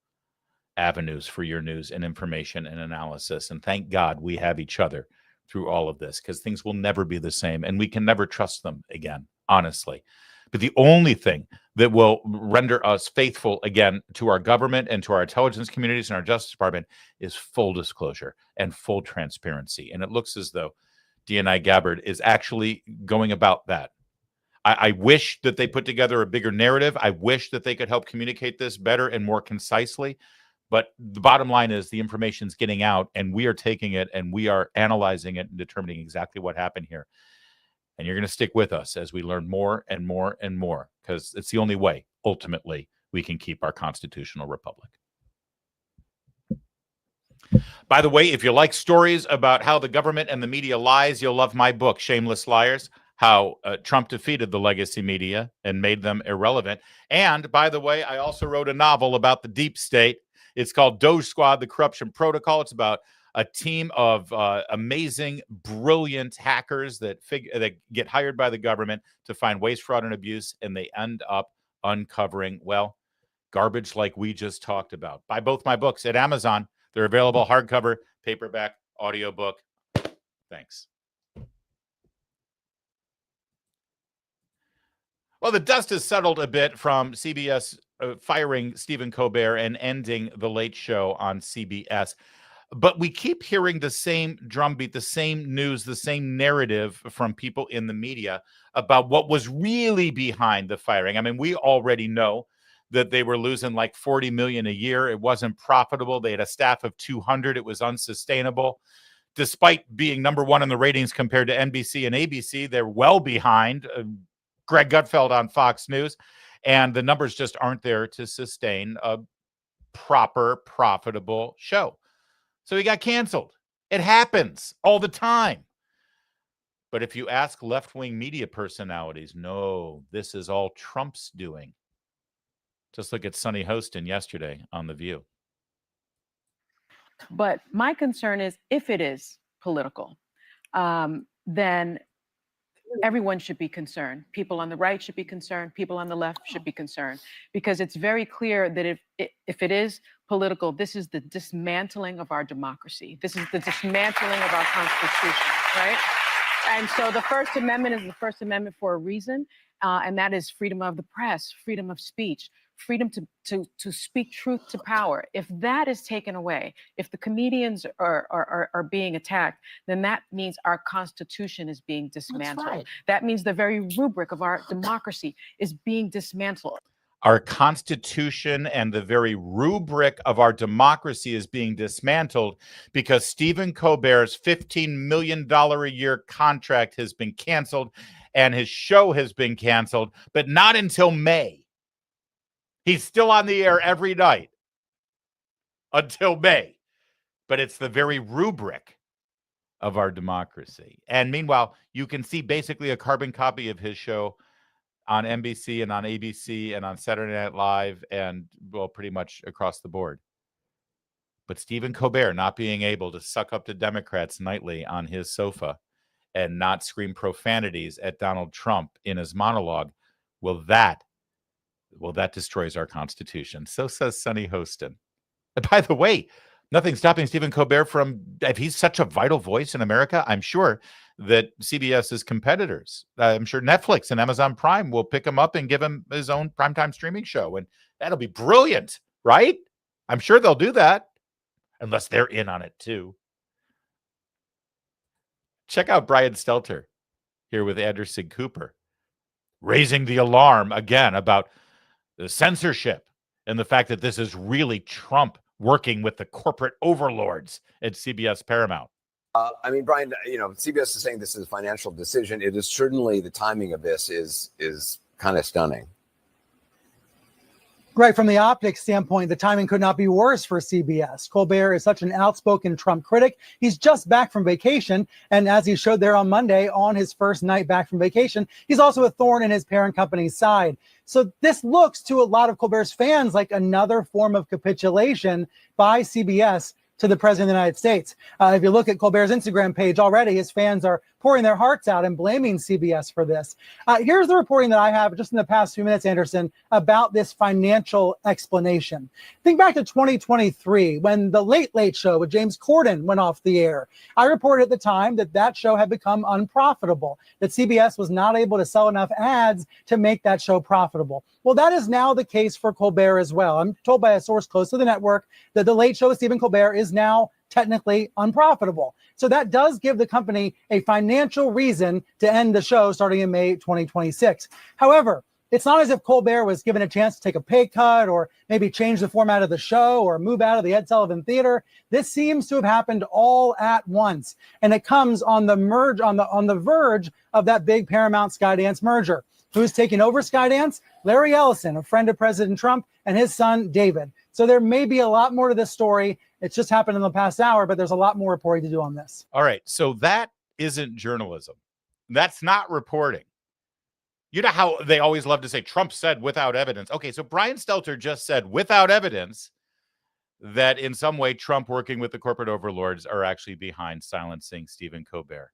avenues for your news and information and analysis. And thank God we have each other through all of this, because things will never be the same and we can never trust them again, honestly. But the only thing that will render us faithful again to our government and to our intelligence communities and our Justice Department is full disclosure and full transparency. And it looks as though DNI Gabbard is actually going about that. I wish that they put together a bigger narrative. I wish that they could help communicate this better and more concisely. But the bottom line is the information's getting out and we are taking it and we are analyzing it and determining exactly what happened here. And you're going to stick with us as we learn more and more and more, because it's the only way, ultimately, we can keep our constitutional republic. By the way, if you like stories about how the government and the media lies, you'll love my book, Shameless Liars, how Trump defeated the legacy media and made them irrelevant. And by the way, I also wrote a novel about the deep state. It's called Doge Squad, The Corruption Protocol. It's about a team of amazing, brilliant hackers that get hired by the government to find waste, fraud, and abuse, and they end up uncovering, well, garbage like we just talked about. Buy both my books at Amazon. They're available hardcover, paperback, audiobook. Thanks. Well, the dust has settled a bit from CBS firing Stephen Colbert and ending The Late Show on CBS. But we keep hearing the same drumbeat, the same news, the same narrative from people in the media about what was really behind the firing. I mean, we already know that they were losing like $40 million a year. It wasn't profitable. They had a staff of 200. It was unsustainable. Despite being number one in the ratings compared to NBC and ABC, they're well behind Greg Gutfeld on Fox News. And the numbers just aren't there to sustain a proper, profitable show. So he got canceled. It happens all the time. But if you ask left-wing media personalities, no, this is all Trump's doing. Just look at Sunny Hostin yesterday on The View. But my concern is if it is political, then everyone should be concerned. People on the right should be concerned. People on the left should be concerned, because it's very clear that if it is political, this is the dismantling of our democracy. This is the dismantling of our Constitution, right? And so the First Amendment is the First Amendment for a reason, and that is freedom of the press, freedom of speech, freedom to speak truth to power. If that is taken away, if the comedians are being attacked, then that means our Constitution is being dismantled. Right. That means the very rubric of our democracy is being dismantled. Our Constitution and the very rubric of our democracy is being dismantled because Stephen Colbert's $15 million a year contract has been canceled and his show has been canceled, but not until May. He's still on the air every night until May, but it's the very rubric of our democracy. And meanwhile, you can see basically a carbon copy of his show on NBC and on ABC and on Saturday Night Live and, well, pretty much across the board. But Stephen Colbert not being able to suck up to Democrats nightly on his sofa and not scream profanities at Donald Trump in his monologue, well, that destroys our Constitution. So says Sunny Hostin. And by the way, nothing's stopping Stephen Colbert from, if he's such a vital voice in America, I'm sure that CBS's competitors, I'm sure Netflix and Amazon Prime will pick him up and give him his own primetime streaming show. And that'll be brilliant, right? I'm sure they'll do that, unless they're in on it too. Check out Brian Stelter here with Anderson Cooper, raising the alarm again about the censorship and the fact that this is really Trump working with the corporate overlords at CBS Paramount. I mean, Brian, CBS is saying this is a financial decision. It is certainly, the timing of this is kind of stunning. Right, from the optics standpoint, the timing could not be worse for CBS. Colbert is such an outspoken Trump critic. He's just back from vacation, and as he showed there on Monday, on his first night back from vacation, he's also a thorn in his parent company's side. So this looks to a lot of Colbert's fans like another form of capitulation by CBS to the president of the United States. If you look at Colbert's Instagram page already, his fans are pouring their hearts out and blaming CBS for this. Here's the reporting that I have just in the past few minutes, Anderson, about this financial explanation. Think back to 2023 when the Late Late Show with James Corden went off the air. I reported at the time that that show had become unprofitable, that CBS was not able to sell enough ads to make that show profitable. Well, that is now the case for Colbert as well. I'm told by a source close to the network that the Late Show with Stephen Colbert is now technically unprofitable. So that does give the company a financial reason to end the show starting in May 2026. However, it's not as if Colbert was given a chance to take a pay cut or maybe change the format of the show or move out of the Ed Sullivan Theater. This seems to have happened all at once, and it comes on the verge of that big Paramount Skydance merger. Who's taking over Skydance? Larry Ellison, a friend of President Trump, and his son, David. So there may be a lot more to this story. It's just happened in the past hour, but there's a lot more reporting to do on this. All right. So that isn't journalism. That's not reporting. You know how they always love to say Trump said without evidence. Okay, so Brian Stelter just said without evidence that in some way Trump working with the corporate overlords are actually behind silencing Stephen Colbert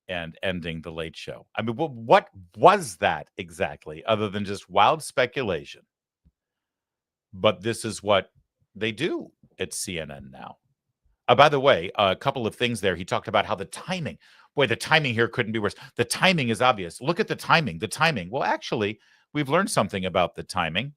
and ending the Late Show. I mean, what was that exactly other than just wild speculation? But this is what they do at CNN now. By the way, a couple of things there. He talked about how the timing here couldn't be worse. The timing is obvious. Look at the timing. Well, actually, we've learned something about the timing.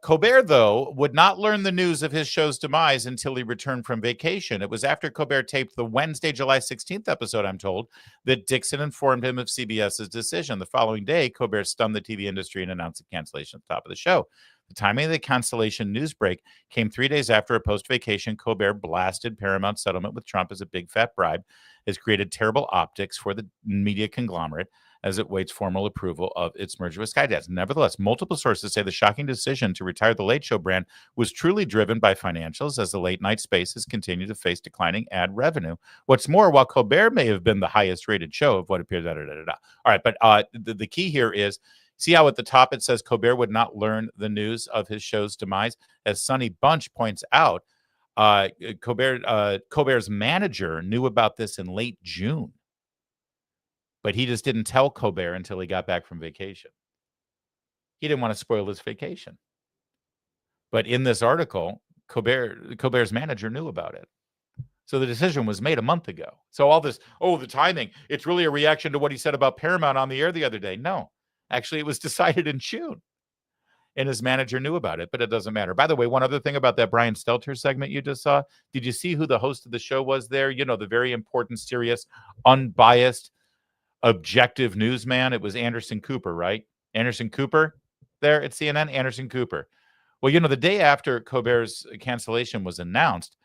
Colbert, though, would not learn the news of his show's demise until he returned from vacation. It was after Colbert taped the Wednesday, July 16th episode, I'm told, that Dixon informed him of CBS's decision. The following day, Colbert stunned the TV industry and announced the cancellation at the top of the show. The timing of the cancellation news break came 3 days after a post-vacation Colbert blasted Paramount's settlement with Trump as a big fat bribe, has created terrible optics for the media conglomerate as it waits formal approval of its merger with Skydance. Nevertheless, multiple sources say the shocking decision to retire the Late Show brand was truly driven by financials as the late night space has continued to face declining ad revenue. What's more, while Colbert may have been the highest rated show of what appears, All right, but the key here is, see how at the top it says Colbert would not learn the news of his show's demise? As Sonny Bunch points out, Colbert's manager knew about this in late June, but he just didn't tell Colbert until he got back from vacation. He didn't want to spoil his vacation. But in this article, Colbert's manager knew about it. So the decision was made a month ago. So all this, the timing, it's really a reaction to what he said about Paramount on the air the other day. No, actually, it was decided in June. And his manager knew about it, but it doesn't matter. By the way, one other thing about that Brian Stelter segment you just saw, did you see who the host of the show was there? You know, the very important, serious, unbiased, objective newsman. It was Anderson Cooper, right? Anderson Cooper there at CNN, Anderson Cooper. Well, you know, the day after Colbert's cancellation was announced,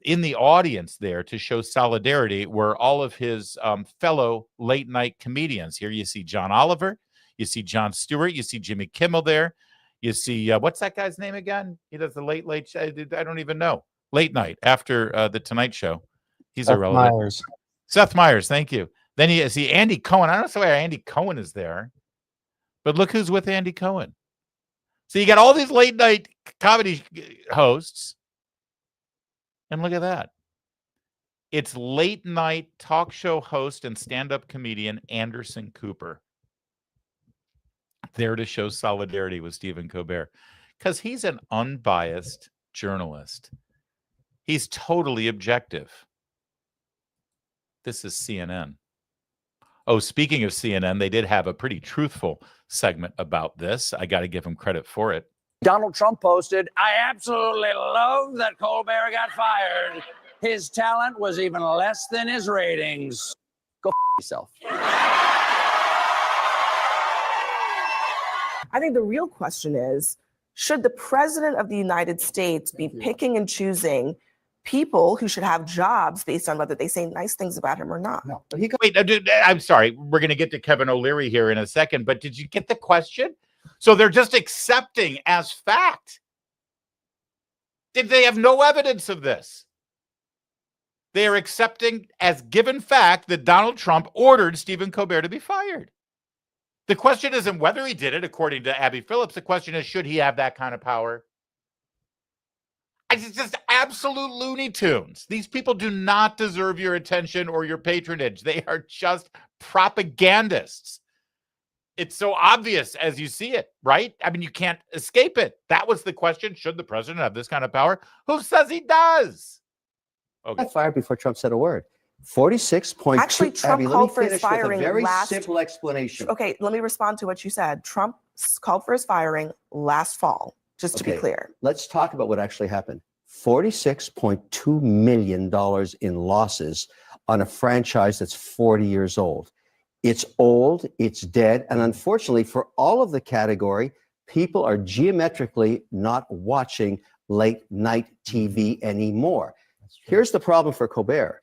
in the audience there to show solidarity were all of his fellow late night comedians. Here you see John Oliver, you see Jon Stewart, you see Jimmy Kimmel there. You see, what's that guy's name again? He does the late show. I don't even know. Late night after the Tonight Show. He's irrelevant. Seth Meyers, thank you. Then you see Andy Cohen. I don't know why Andy Cohen is there, but look who's with Andy Cohen. So you got all these late night comedy hosts, and look at that. It's late night talk show host and stand-up comedian Anderson Cooper there to show solidarity with Stephen Colbert because he's an unbiased journalist. He's totally objective. This is CNN. Oh, speaking of CNN, they did have a pretty truthful segment about this. I got to give them credit for it. Donald Trump posted, "I absolutely love that Colbert got fired. His talent was even less than his ratings. Go yourself." I think the real question is, should the president of the United States be picking and choosing people who should have jobs based on whether they say nice things about him or not? No. Wait, I'm sorry. We're going to get to Kevin O'Leary here in a second, but did you get the question? So they're just accepting as fact. They have no evidence of this. They are accepting as given fact that Donald Trump ordered Stephen Colbert to be fired. The question isn't whether he did it, according to Abby Phillips. The question is, should he have that kind of power? It's just absolute Looney Tunes. These people do not deserve your attention or your patronage. They are just propagandists. It's so obvious as you see it, right? I mean, you can't escape it. That was the question. Should the president have this kind of power? Who says he does? Okay. Got fired before Trump said a word. 46.2. Actually, Trump called for his firing with a very last. simple explanation. Okay, let me respond to what you said. Trump called for his firing last fall, just to be clear. Let's talk about what actually happened. $46.2 million in losses on a franchise that's 40 years old. It's old, it's dead, and unfortunately for all of the category, people are geometrically not watching late night TV anymore. Here's the problem for Colbert.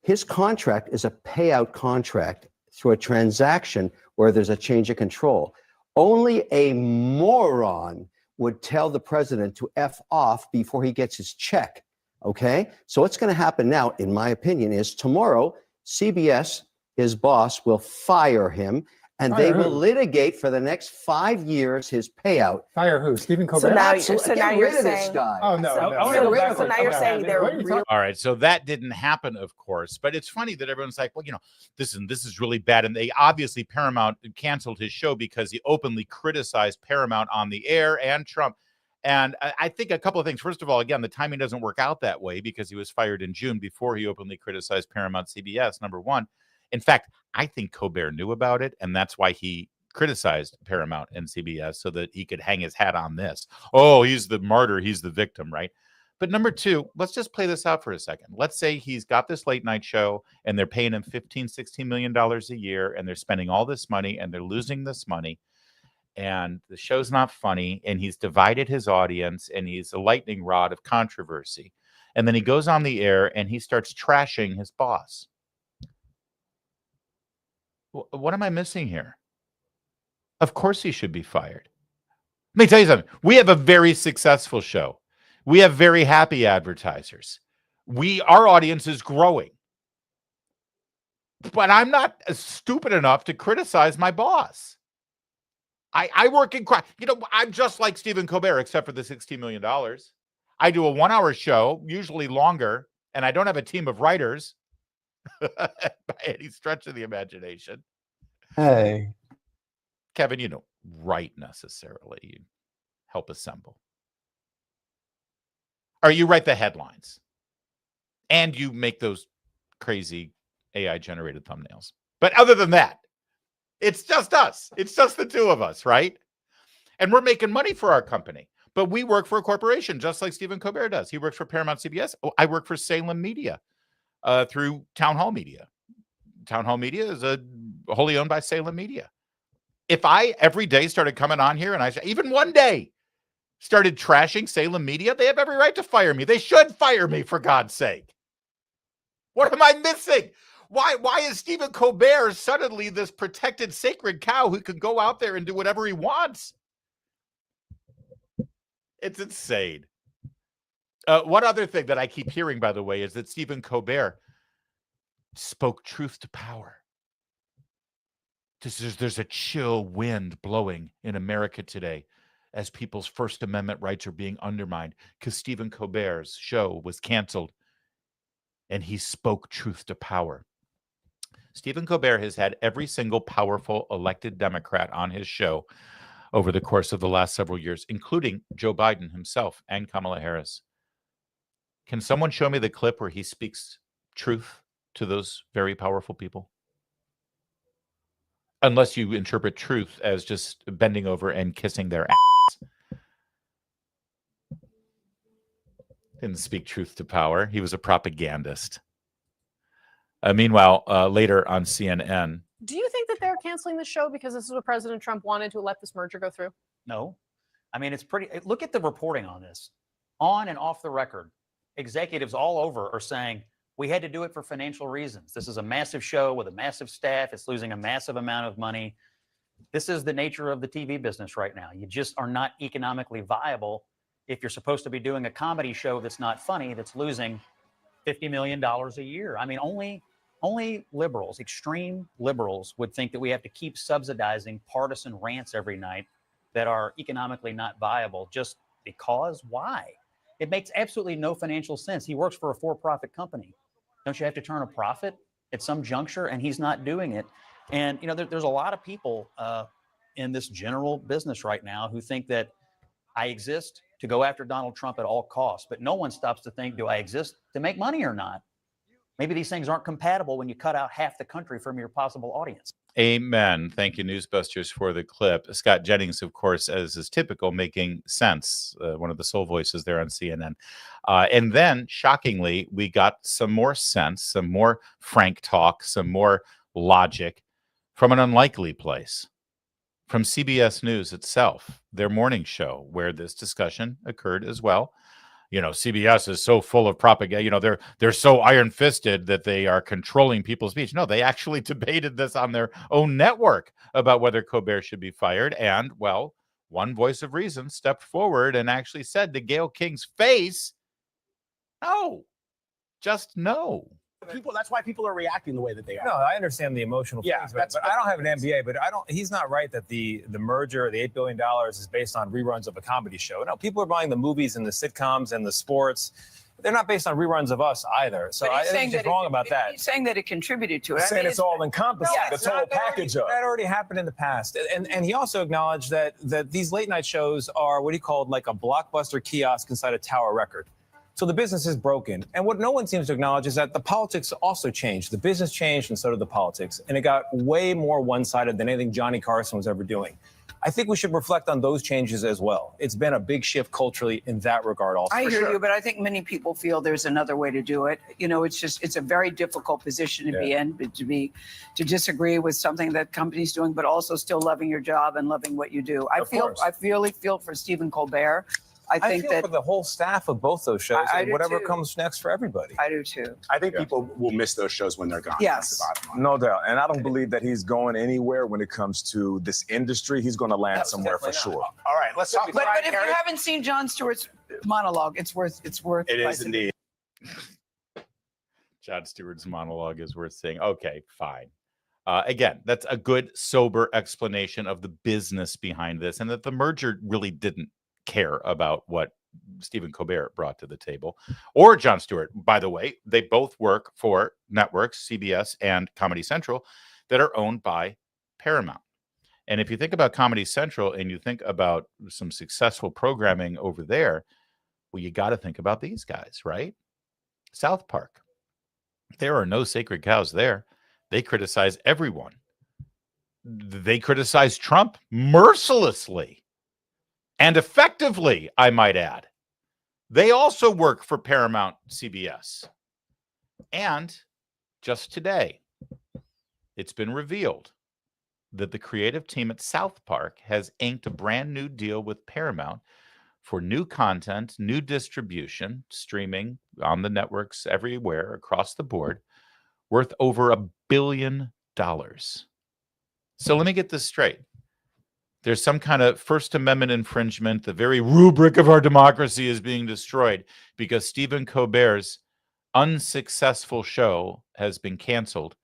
His contract is a payout contract through a transaction where there's a change of control. Only a moron would tell the president to F off before he gets his check, okay? So what's gonna happen now, in my opinion, is tomorrow, CBS, his boss, will fire him, and they will litigate for the next 5 years his payout. Fire who? Stephen Colbert? So now, Get rid of this guy. Oh, no. So now you're saying they're real. All right, so that didn't happen, of course, but it's funny that everyone's like, well, you know, this is really bad, and they obviously Paramount canceled his show because he openly criticized Paramount on the air and Trump. And I think a couple of things. First of all, again, the timing doesn't work out that way because he was fired in June before he openly criticized Paramount CBS, number one. In fact, I think Colbert knew about it, and that's why he criticized Paramount and CBS so that he could hang his hat on this. Oh, he's the martyr. He's the victim, right? But number two, let's just play this out for a second. Let's say he's got this late night show, and they're paying him $15-16 million a year, and they're spending all this money, and they're losing this money, and the show's not funny, and he's divided his audience, and he's a lightning rod of controversy. And then he goes on the air, and he starts trashing his boss. What am I missing here? Of course he should be fired. Let me tell you something. We have a very successful show. We have very happy advertisers. Our audience is growing. But I'm not stupid enough to criticize my boss. I work in crime. You know, I'm just like Stephen Colbert, except for the $16 million. I do a 1-hour show, usually longer, and I don't have a team of writers. By any stretch of the imagination. Hey, Kevin, you don't write necessarily. You help assemble. Or you write the headlines. And you make those crazy AI-generated thumbnails. But other than that, it's just us. It's just the two of us, right? And we're making money for our company. But we work for a corporation, just like Stephen Colbert does. He works for Paramount CBS. Oh, I work for Salem Media. Through Town Hall Media. Town Hall Media is wholly owned by Salem Media. If I every day started coming on here and I even one day started trashing Salem Media, they have every right to fire me. They should fire me, for God's sake. What am I missing? Why is Stephen Colbert suddenly this protected sacred cow who can go out there and do whatever he wants? It's insane. One other thing that I keep hearing, by the way, is that Stephen Colbert spoke truth to power. There's a chill wind blowing in America today as people's First Amendment rights are being undermined because Stephen Colbert's show was canceled and he spoke truth to power. Stephen Colbert has had every single powerful elected Democrat on his show over the course of the last several years, including Joe Biden himself and Kamala Harris. Can someone show me the clip where he speaks truth to those very powerful people? Unless you interpret truth as just bending over and kissing their ass. Didn't speak truth to power. He was a propagandist. Meanwhile, later on CNN. Do you think that they're canceling the show because this is what President Trump wanted to let this merger go through? No. I mean, it's pretty. Look at the reporting on this. On and off the record. Executives all over are saying, we had to do it for financial reasons. This is a massive show with a massive staff. It's losing a massive amount of money. This is the nature of the TV business right now. You just are not economically viable if you're supposed to be doing a comedy show that's not funny, that's losing $50 million a year. I mean, only liberals, extreme liberals, would think that we have to keep subsidizing partisan rants every night that are economically not viable just because. Why? It makes absolutely no financial sense. He works for a for-profit company. Don't you have to turn a profit at some juncture? And he's not doing it. And, you know, there's a lot of people in this general business right now who think that I exist to go after Donald Trump at all costs, but no one stops to think, do I exist to make money or not? Maybe these things aren't compatible when you cut out half the country from your possible audience. Amen. Thank you, Newsbusters, for the clip. Scott Jennings, of course, as is typical, making sense, one of the sole voices there on CNN. And then, shockingly, we got some more sense, some more frank talk, some more logic from an unlikely place, from CBS News itself, their morning show, where this discussion occurred as well. You know, CBS is so full of propaganda. You know, they're so iron-fisted that they are controlling people's speech. No, they actually debated this on their own network about whether Colbert should be fired. And, well, one voice of reason stepped forward and actually said to Gayle King's face, no, just no. That's why people are reacting the way that they are. No, I understand the emotional feelings, but I don't have an MBA, but he's not right that the merger, the $8 billion is based on reruns of a comedy show. No, people are buying the movies and the sitcoms and the sports. They're not based on reruns of us either. So I think he's wrong about that. He's saying that it contributed to it. He's saying it's all encompassing, No, the total package of it. That already happened in the past. And he also acknowledged that these late night shows are what he called like a blockbuster kiosk inside a tower record. So the business is broken. And what no one seems to acknowledge is that the politics also changed. The business changed and so did the politics. And it got way more one-sided than anything Johnny Carson was ever doing. I think we should reflect on those changes as well. It's been a big shift culturally in that regard also. I hear you, but I think many people feel there's another way to do it. You know, it's a very difficult position to be in, but to disagree with something that company's doing, but also still loving your job and loving what you do. I really feel for Stephen Colbert. I think feel for the whole staff of both those shows and whatever comes next for everybody. I do too. I think people will miss those shows when they're gone. Yes. That's the bottom line. No doubt. And I don't believe that he's going anywhere when it comes to this industry. He's going to land somewhere for sure. All right, let's talk. But if you haven't seen Jon Stewart's monologue, it's worth. It is indeed. Jon Stewart's monologue is worth seeing. Okay, fine. Again, that's a good, sober explanation of the business behind this, and that the merger really didn't care about what Stephen Colbert brought to the table, or Jon Stewart. By the way, they both work for networks, CBS and Comedy Central, that are owned by Paramount. And if you think about Comedy Central and you think about some successful programming over there, well, you got to think about these guys, right? South Park. There are no sacred cows there. They criticize everyone. They criticize Trump mercilessly. And effectively, I might add. They also work for Paramount CBS. And just today, it's been revealed that the creative team at South Park has inked a brand new deal with Paramount for new content, new distribution, streaming on the networks everywhere across the board, worth over $1 billion. So let me get this straight. There's some kind of First Amendment infringement. The very rubric of our democracy is being destroyed because Stephen Colbert's unsuccessful show has been canceled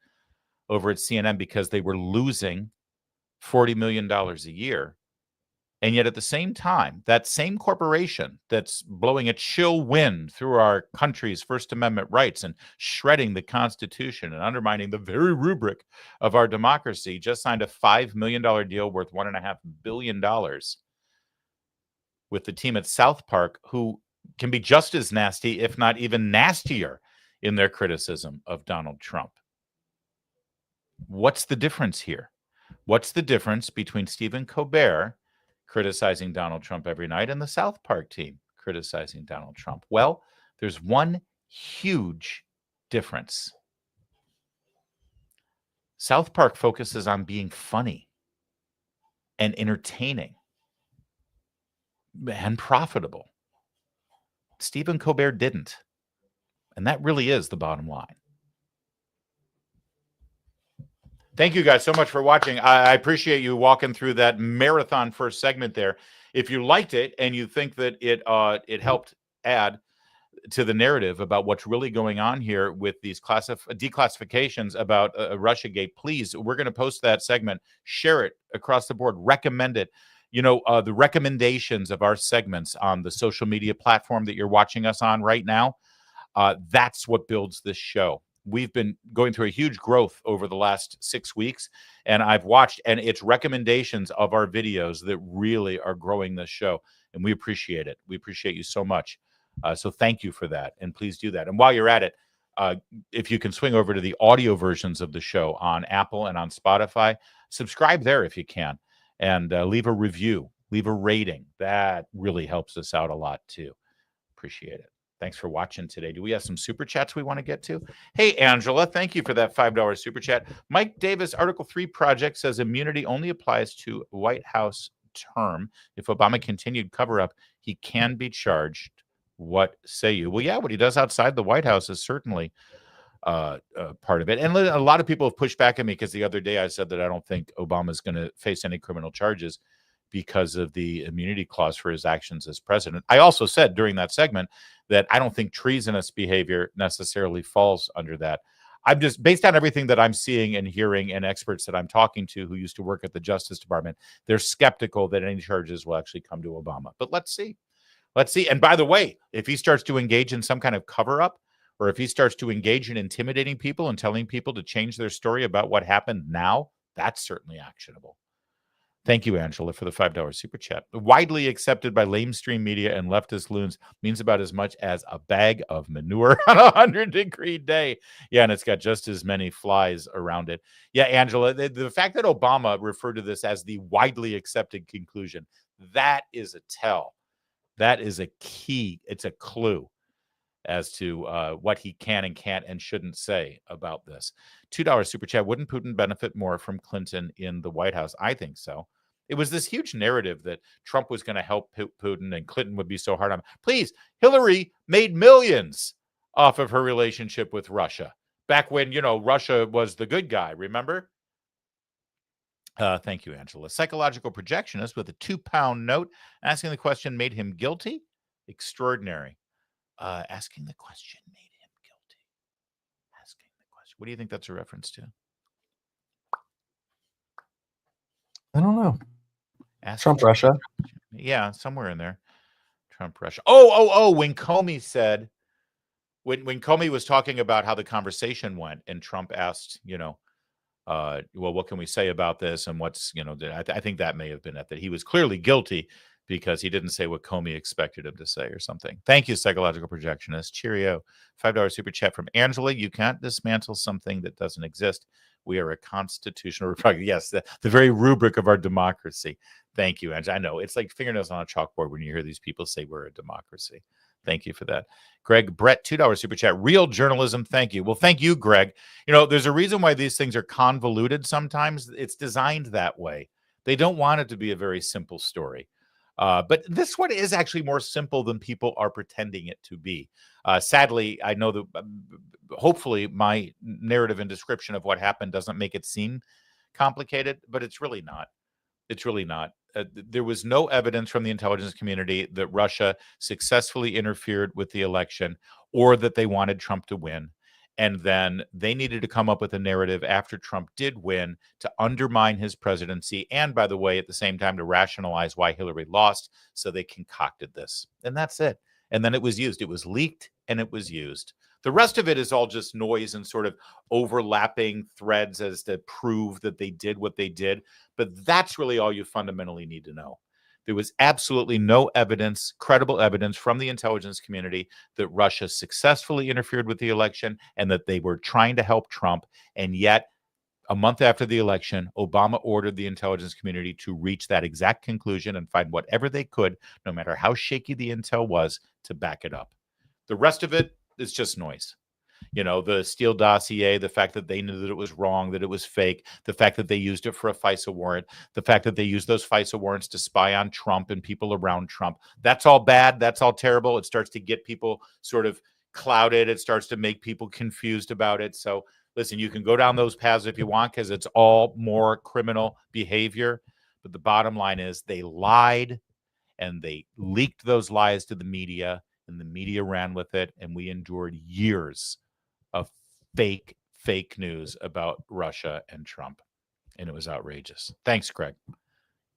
over at CNN because they were losing $40 million a year. And yet at the same time, that same corporation that's blowing a chill wind through our country's First Amendment rights and shredding the Constitution and undermining the very rubric of our democracy just signed a $5 million deal worth $1.5 billion with the team at South Park, who can be just as nasty, if not even nastier, in their criticism of Donald Trump. What's the difference here? What's the difference between Stephen Colbert criticizing Donald Trump every night and the South Park team criticizing Donald Trump? Well, there's one huge difference. South Park focuses on being funny and entertaining and profitable. Stephen Colbert didn't. And that really is the bottom line. Thank you guys so much for watching. I appreciate you walking through that marathon first segment there. If you liked it and you think that it helped add to the narrative about what's really going on here with these declassifications about Russiagate, please, we're going to post that segment, share it across the board, recommend it. You know, the recommendations of our segments on the social media platform that you're watching us on right now, that's what builds this show. We've been going through a huge growth over the last 6 weeks, and I've watched, and it's recommendations of our videos that really are growing this show, and we appreciate it. We appreciate you so much. So thank you for that, and please do that. And while you're at it, if you can swing over to the audio versions of the show on Apple and on Spotify, subscribe there if you can, and leave a review, leave a rating. That really helps us out a lot too. Appreciate it. Thanks for watching today. Do we have some super chats we want to get to? Hey, Angela, thank you for that $5 super chat. Mike Davis, Article 3 project says immunity only applies to White House term. If Obama continued cover-up, he can be charged. What say you? Well, yeah, what he does outside the White House is certainly part of it. And a lot of people have pushed back at me because the other day I said that I don't think Obama's going to face any criminal charges because of the immunity clause for his actions as president. I also said during that segment that I don't think treasonous behavior necessarily falls under that. I'm just, based on everything that I'm seeing and hearing and experts that I'm talking to who used to work at the Justice Department, they're skeptical that any charges will actually come to Obama. But let's see. Let's see. And by the way, if he starts to engage in some kind of cover-up, or if he starts to engage in intimidating people and telling people to change their story about what happened now, that's certainly actionable. Thank you, Angela, for the $5 super chat. Widely accepted by lamestream media and leftist loons means about as much as a bag of manure on a 100-degree day. Yeah, and it's got just as many flies around it. Yeah, Angela, the fact that Obama referred to this as the widely accepted conclusion, that is a tell. That is a key. It's a clue as to what he can and can't and shouldn't say about this. $2 super chat. Wouldn't Putin benefit more from Clinton in the White House? I think so. It was this huge narrative that Trump was going to help Putin and Clinton would be so hard on him. Please, Hillary made millions off of her relationship with Russia back when, you know, Russia was the good guy. Remember? Thank you, Angela. Psychological projectionist with a £2 note asking the question made him guilty. Extraordinary. Asking the question made him guilty. Asking the question. What do you think that's a reference to? I don't know. Trump, Russia. Yeah, somewhere in there. Trump, Russia. Oh, when Comey said, when Comey was talking about how the conversation went and Trump asked, you know, well, what can we say about this? And what's, you know, I think that may have been it, that he was clearly guilty because he didn't say what Comey expected him to say or something. Thank you, psychological projectionist. Cheerio. $5 super chat from Angela. You can't dismantle something that doesn't exist. We are a constitutional republic. Yes, the very rubric of our democracy. Thank you, Angela. I know it's like fingernails on a chalkboard when you hear these people say we're a democracy. Thank you for that. Greg Brett, $2 super chat. Real journalism. Thank you. Well, thank you, Greg. You know, there's a reason why these things are convoluted sometimes. It's designed that way. They don't want it to be a very simple story. But this one is actually more simple than people are pretending it to be. Sadly, I know that hopefully my narrative and description of what happened doesn't make it seem complicated, but it's really not. It's really not. There was no evidence from the intelligence community that Russia successfully interfered with the election or that they wanted Trump to win. And then they needed to come up with a narrative after Trump did win to undermine his presidency. And by the way, at the same time, to rationalize why Hillary lost. So they concocted this. And that's it. And then it was used. It was leaked and it was used. The rest of it is all just noise and sort of overlapping threads as to prove that they did what they did. But that's really all you fundamentally need to know. There was absolutely no evidence, credible evidence from the intelligence community that Russia successfully interfered with the election and that they were trying to help Trump. And yet, a month after the election, Obama ordered the intelligence community to reach that exact conclusion and find whatever they could, no matter how shaky the intel was, to back it up. The rest of it is just noise. You know, the Steele dossier, the fact that they knew that it was wrong, that it was fake, the fact that they used it for a FISA warrant, the fact that they used those FISA warrants to spy on Trump and people around Trump. That's all bad. That's all terrible. It starts to get people sort of clouded. It starts to make people confused about it. So Listen, you can go down those paths if you want because it's all more criminal behavior. But the bottom line is they lied and they leaked those lies to the media, and the media ran with it. And we endured years of fake news about Russia and Trump. And it was outrageous. Thanks, Craig.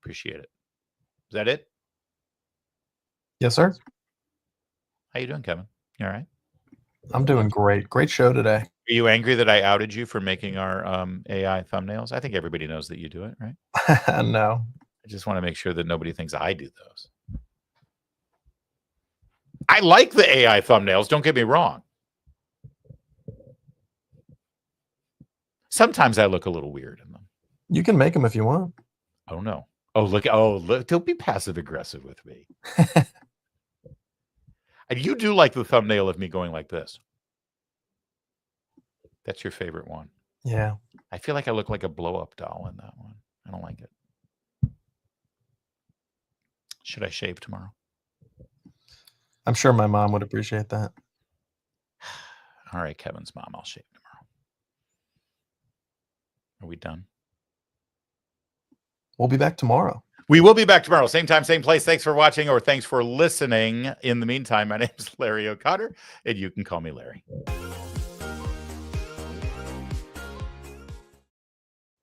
Appreciate it. Is that it? Yes, sir. How you doing, Kevin? You all right? I'm doing great. Great show today. Are you angry that I outed you for making our AI thumbnails? I think everybody knows that you do it, right? No. I just want to make sure that nobody thinks I do those. I like the AI thumbnails. Don't get me wrong. Sometimes I look a little weird in them. You can make them if you want. Oh, no. Oh, look. Oh, look. Don't be passive aggressive with me. And you do like the thumbnail of me going like this. That's your favorite one. Yeah. I feel like I look like a blow-up doll in that one. I don't like it. Should I shave tomorrow? I'm sure my mom would appreciate that. All right, Kevin's mom, I'll shave tomorrow. Are we done? We'll be back tomorrow. We will be back tomorrow. Same time, same place. Thanks for watching or thanks for listening. In the meantime, my name is Larry O'Connor, and you can call me Larry.